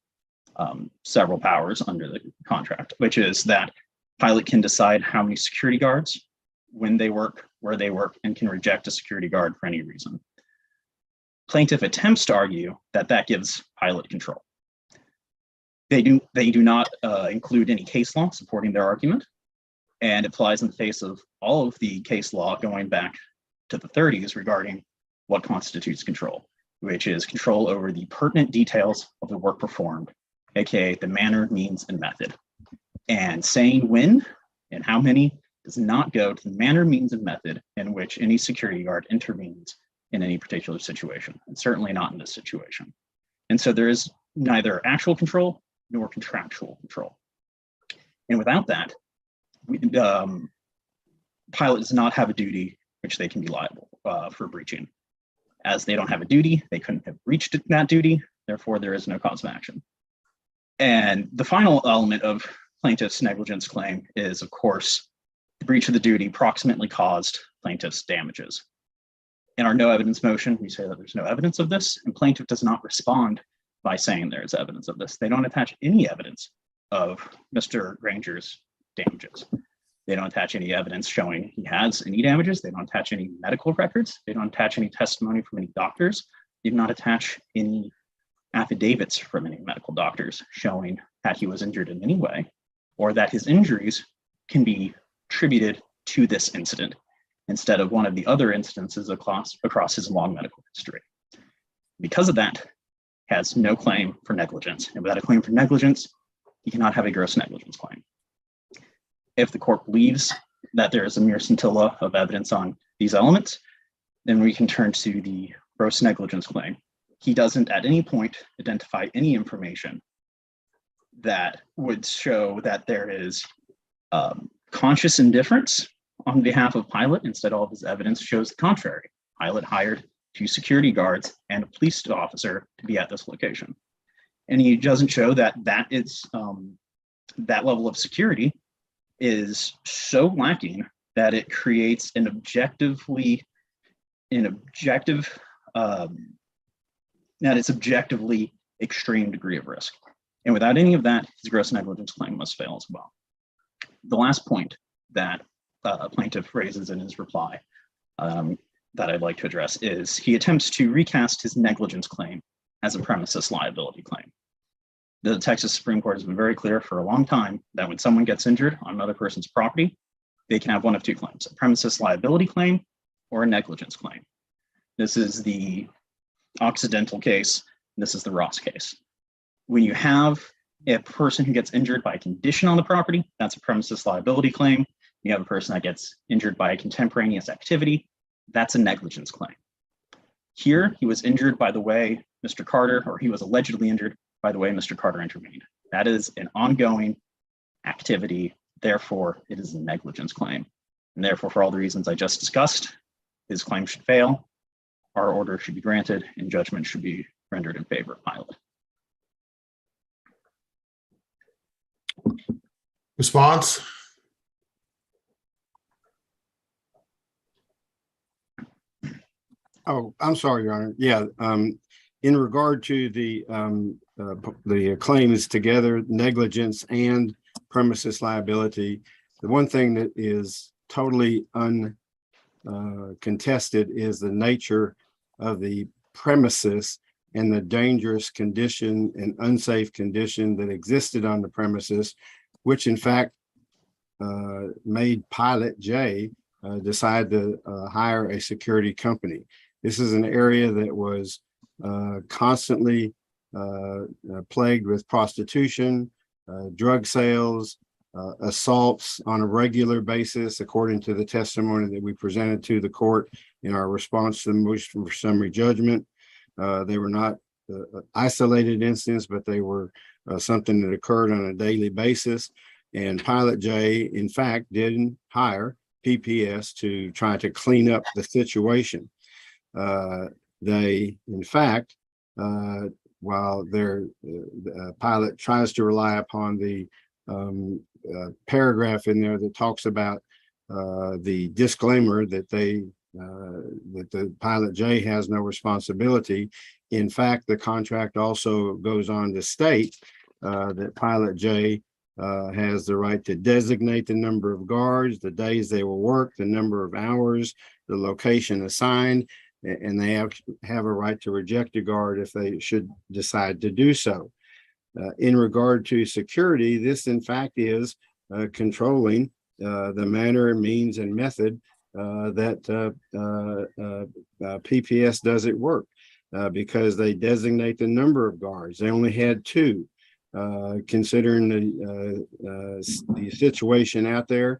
several powers under the contract, which is that Pilot can decide how many security guards, when they work, where they work, and can reject a security guard for any reason. Plaintiff attempts to argue that that gives Pilot control. They do not include any case law supporting their argument, and it flies in the face of all of the case law going back to the 30s regarding what constitutes control, which is control over the pertinent details of the work performed, aka the manner, means, and method. And saying when and how many does not go to the manner, means, and method in which any security guard intervenes in any particular situation, and certainly not in this situation. And so there is neither actual control nor contractual control. And without that, Pilot does not have a duty which they can be liable for breaching. As they don't have a duty, they couldn't have breached that duty, therefore there is no cause of action. And the final element of plaintiff's negligence claim is, of course, the breach of the duty proximately caused plaintiff's damages. In our no evidence motion, we say that there's no evidence of this, and plaintiff does not respond by saying there is evidence of this. They don't attach any evidence of Mr. Granger's damages. They don't attach any evidence showing he has any damages. They don't attach any medical records. They don't attach any testimony from any doctors. They do not attach any affidavits from any medical doctors showing that he was injured in any way, or that his injuries can be attributed to this incident instead of one of the other instances across his long medical history. Because of that, he has no claim for negligence. And without a claim for negligence, he cannot have a gross negligence claim. If the court believes that there is a mere scintilla of evidence on these elements, then we can turn to the gross negligence claim. He doesn't at any point identify any information that would show that there is conscious indifference on behalf of Pilot. Instead, all of his evidence shows the contrary. Pilot hired 2 security guards and a police officer to be at this location. And he doesn't show that that level of security is so lacking that it creates an objectively extreme degree of risk. And without any of that, his gross negligence claim must fail as well. The last point that plaintiff raises in his reply that I'd like to address is he attempts to recast his negligence claim as a premises liability claim. The Texas Supreme Court has been very clear for a long time that when someone gets injured on another person's property, they can have one of 2 claims, a premises liability claim or a negligence claim. This is the Occidental case. This is the Ross case. When you have a person who gets injured by a condition on the property, that's a premises liability claim. You have a person that gets injured by a contemporaneous activity, that's a negligence claim. Here, he was injured by the way Mr. Carter, or he was allegedly injured by the way Mr. Carter intervened. That is an ongoing activity, therefore it is a negligence claim. And therefore, for all the reasons I just discussed, his claim should fail, our order should be granted, and judgment should be rendered in favor of Pilot. Response? Oh, I'm sorry, Your Honor. Yeah, In regard to the claims together, negligence and premises liability, the one thing that is totally uncontested is the nature of the premises and the dangerous condition and unsafe condition that existed on the premises, which in fact made Pilot J decide to hire a security company. This is an area that was constantly plagued with prostitution, drug sales, assaults on a regular basis, according to the testimony that we presented to the court in our response to the motion for summary judgment. They were not isolated incidents, but they were something that occurred on a daily basis. And Pilot J, in fact, didn't hire PPS to try to clean up the situation. They, in fact, while their Pilot tries to rely upon the paragraph in there that talks about the disclaimer that that the Pilot J has no responsibility. In fact, the contract also goes on to state that Pilot J has the right to designate the number of guards, the days they will work, the number of hours, the location assigned, and they have a right to reject a guard if they should decide to do so. In regard to security, this in fact is controlling the manner, means, and method that PPS does at work because they designate the number of guards. They only had 2. Considering the situation out there,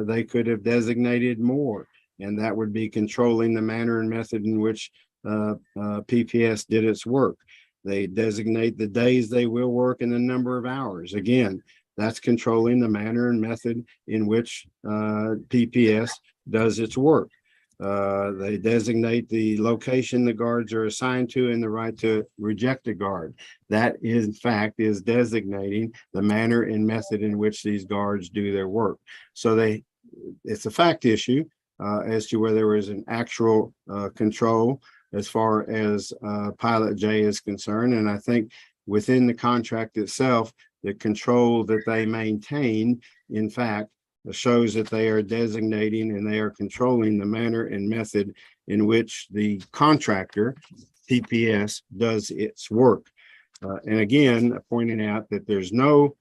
they could have designated more, and that would be controlling the manner and method in which PPS did its work. They designate the days they will work and the number of hours. Again, that's controlling the manner and method in which PPS does its work. They designate the location the guards are assigned to and the right to reject a guard. That in fact is designating the manner and method in which these guards do their work. So it's a fact issue as to whether there was an actual control as far as Pilot J is concerned. And I think within the contract itself, the control that they maintain, in fact, shows that they are designating and they are controlling the manner and method in which the contractor, PPS, does its work. And again, pointing out that there's no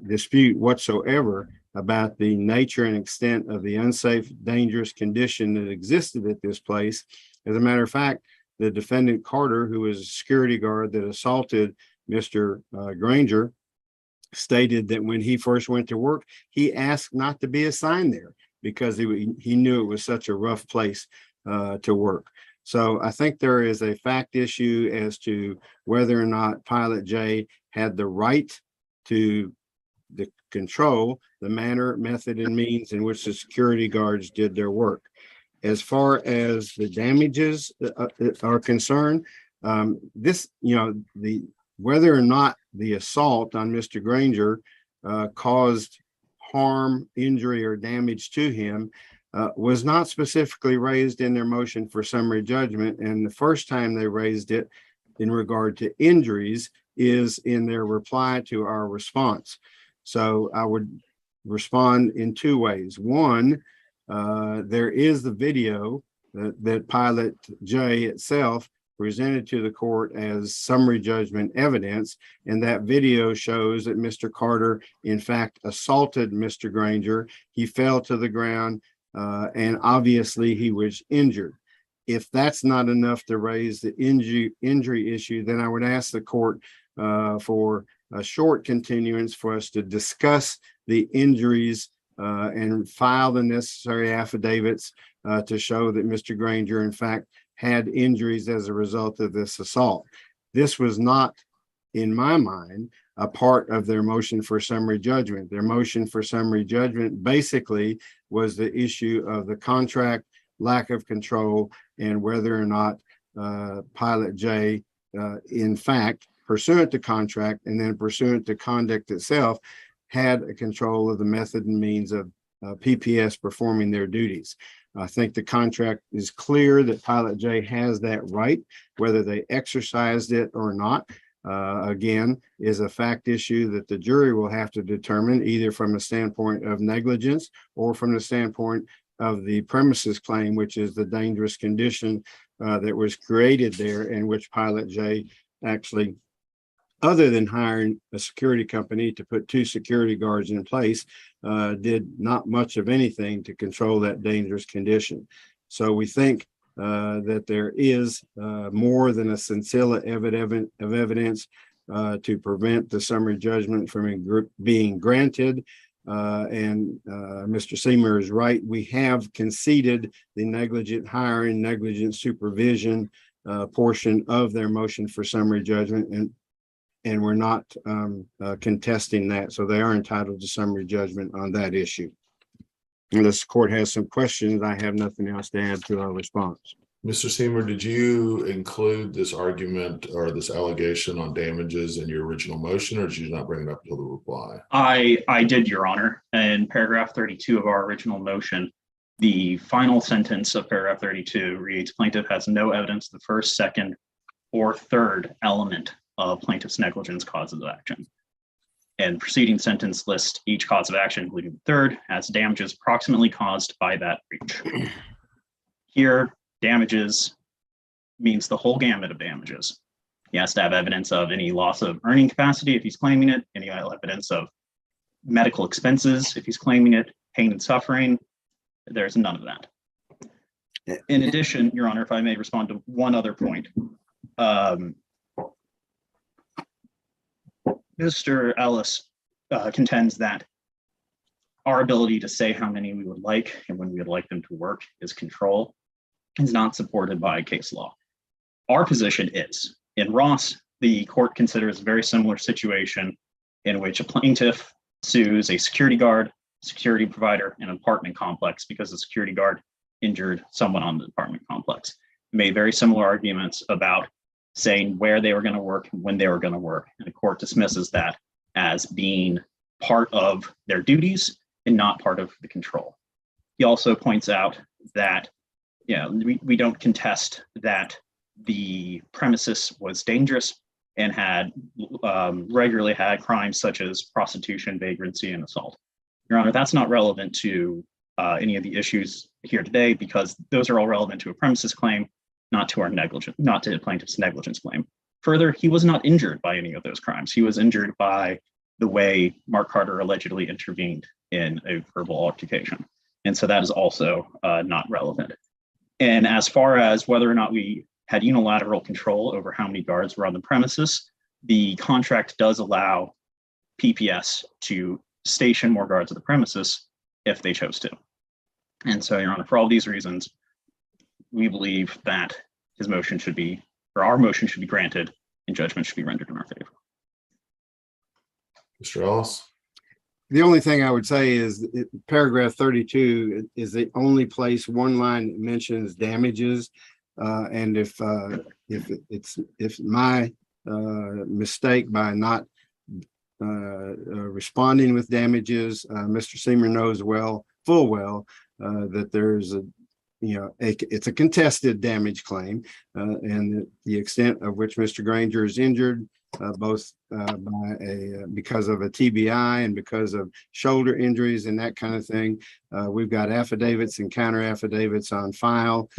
dispute whatsoever about the nature and extent of the unsafe, dangerous condition that existed at this place. As a matter of fact, the defendant Carter, who was a security guard that assaulted Mr. Granger, stated that when he first went to work, he asked not to be assigned there because he knew it was such a rough place to work. So I think there is a fact issue as to whether or not Pilot J had the right to control the manner, method, and means in which the security guards did their work. As far as the damages are concerned, whether or not the assault on Mr. Granger caused harm, injury, or damage to him was not specifically raised in their motion for summary judgment. And the first time they raised it in regard to injuries is in their reply to our response. So I would respond in 2 ways. One, there is the video that Pilot J itself presented to the court as summary judgment evidence, and that video shows that Mr. Carter, in fact, assaulted Mr. Granger. He fell to the ground, and obviously he was injured. If that's not enough to raise the injury issue, then I would ask the court for a short continuance for us to discuss the injuries and file the necessary affidavits to show that Mr. Granger, in fact, had injuries as a result of this assault. This was not, in my mind, a part of their motion for summary judgment. Their motion for summary judgment basically was the issue of the contract, lack of control, and whether or not Pilot J, in fact, pursuant to contract and then pursuant to conduct itself, had a control of the method and means of PPS performing their duties. I think the contract is clear that Pilot J has that right, whether they exercised it or not. Again, is a fact issue that the jury will have to determine either from the standpoint of negligence or from the standpoint of the premises claim, which is the dangerous condition that was created there, in which Pilot J actually, other than hiring a security company to put 2 security guards in place, did not much of anything to control that dangerous condition. So we think that there is more than a scintilla of evidence to prevent the summary judgment from being granted. And Mr. Seymour is right. We have conceded the negligent hiring, negligent supervision portion of their motion for summary judgment, and we're not contesting that. So they are entitled to summary judgment on that issue. Unless the court has some questions, I have nothing else to add to our response. Mr. Seymour, did you include this argument or this allegation on damages in your original motion, or did you not bring it up until the reply? I did, Your Honor. In paragraph 32 of our original motion, the final sentence of paragraph 32 reads, plaintiff has no evidence of the first, second, or third element of plaintiff's negligence causes of action. And preceding sentence lists each cause of action, including the third, as damages approximately caused by that breach. Here, damages means the whole gamut of damages. He has to have evidence of any loss of earning capacity if he's claiming it, any evidence of medical expenses if he's claiming it, pain and suffering. There's none of that. In addition, Your Honor, if I may respond to one other point. Mr. Ellis contends that our ability to say how many we would like and when we would like them to work is control, is not supported by case law. Our position is, in Ross, the court considers a very similar situation in which a plaintiff sues a security guard, security provider, and an apartment complex because the security guard injured someone on the apartment complex. Made very similar arguments about saying where they were going to work and when they were going to work. And the court dismisses that as being part of their duties and not part of the control. He also points out that, we don't contest that the premises was dangerous and had regularly had crimes such as prostitution, vagrancy, and assault. Your Honor, that's not relevant to any of the issues here today because those are all relevant to a premises claim, not to our negligence, not to the plaintiff's negligence claim. Further, he was not injured by any of those crimes. He was injured by the way Mark Carter allegedly intervened in a verbal altercation. And so that is also not relevant. And as far as whether or not we had unilateral control over how many guards were on the premises, the contract does allow PPS to station more guards at the premises if they chose to. And so, Your Honor, for all these reasons, we believe that his motion should be, or our motion should be granted and judgment should be rendered in our favor. Mr. Ellis? The only thing I would say is paragraph 32 is the only place one line mentions damages. And if my mistake by not responding with damages, Mr. Seymour knows full well that there's it's a contested damage claim, and the extent of which Mr. Granger is injured, both because of a TBI and because of shoulder injuries and that kind of thing. We've got affidavits and counter affidavits on file,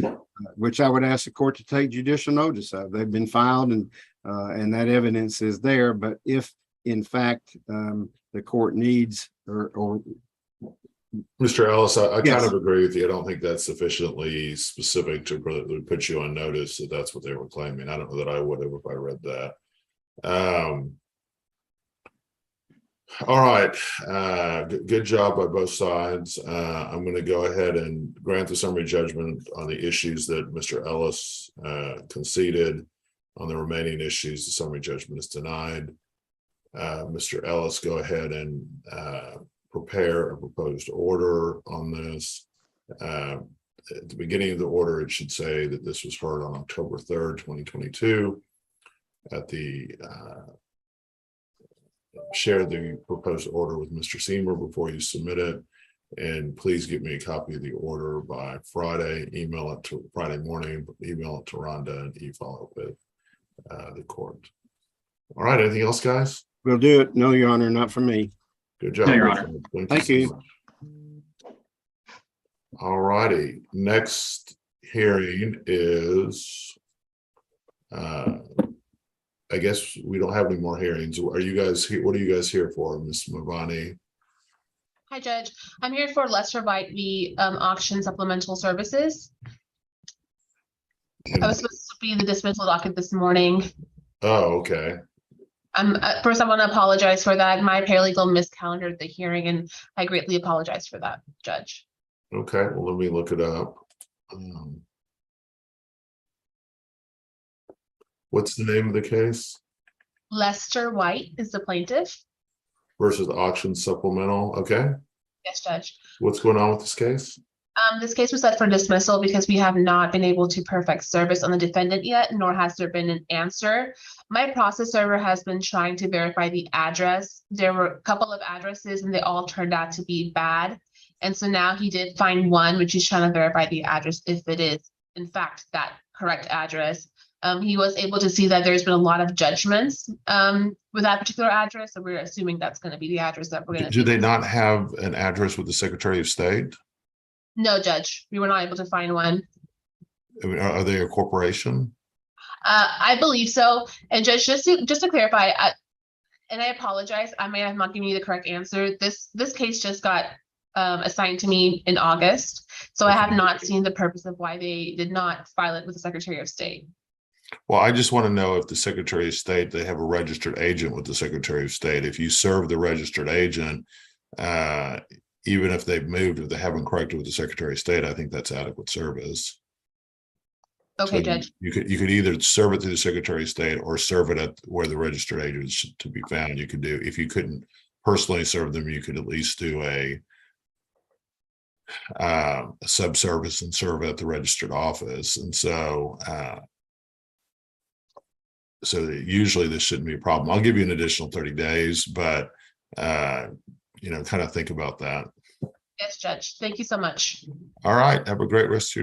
which I would ask the court to take judicial notice of. They've been filed and that evidence is there. But if in fact the court needs or Mr. Ellis, I Yes. kind of agree with you. I don't think that's sufficiently specific to put you on notice that that's what they were claiming. I don't know that I would have if I read that. All right. Good job by both sides. I'm going to go ahead and grant the summary judgment on the issues that Mr. Ellis conceded. On the remaining issues, the summary judgment is denied. Mr. Ellis, go ahead and prepare a proposed order on this. At the beginning of the order, it should say that this was heard on October 3rd, 2022. At the share the proposed order with Mr. Seymour before you submit it. And please get me a copy of the order by Friday, email it to Friday morning, email it to Rhonda, and e-follow it with the court. All right, anything else, guys? We'll do it. No, Your Honor, not for me. Good job. No, Your Honor. Thank so you. much. All righty, next hearing is, I guess we don't have any more hearings. Are you guys here? What are you guys here for, Ms. Mavani? Hi, Judge. I'm here for Lester White v. Auction Supplemental Services. I was supposed to be in the dismissal docket this morning. Oh, okay. First, I want to apologize for that. My paralegal miscalendared the hearing, and I greatly apologize for that, Judge. Okay, well, let me look it up. What's the name of the case? Lester White is the plaintiff. Versus Auction Supplemental. Okay, Yes, Judge. what's going on with this case? This case was set for dismissal because we have not been able to perfect service on the defendant yet, nor has there been an answer. My process server has been trying to verify the address. There were a couple of addresses and they all turned out to be bad. And so now he did find one, which he's trying to verify the address if it is in fact that correct address. He was able to see that there's been a lot of judgments with that particular address. So we're assuming that's going to be the address that we're going to. Do they not have an address with the Secretary of State? No, Judge, we were not able to find one. I mean, are they a corporation? I believe so. And Judge, just to clarify, and I apologize, I may have not given you the correct answer. This case just got assigned to me in August. So I have not seen the purpose of why they did not file it with the Secretary of State. Well, I just want to know if the Secretary of State, they have a registered agent with the Secretary of State. If you serve the registered agent, even if they've moved, if they haven't corrected with the Secretary of State, I think that's adequate service. Okay, So Judge. you could either serve it through the Secretary of State or serve it at where the registered agent is to be found. You could do, if you couldn't personally serve them, you could at least do a subservice and serve at the registered office. And so usually this shouldn't be a problem. I'll give you an additional 30 days, but kind of think about that. Yes, Judge. Thank you so much. All right. Have a great rest of your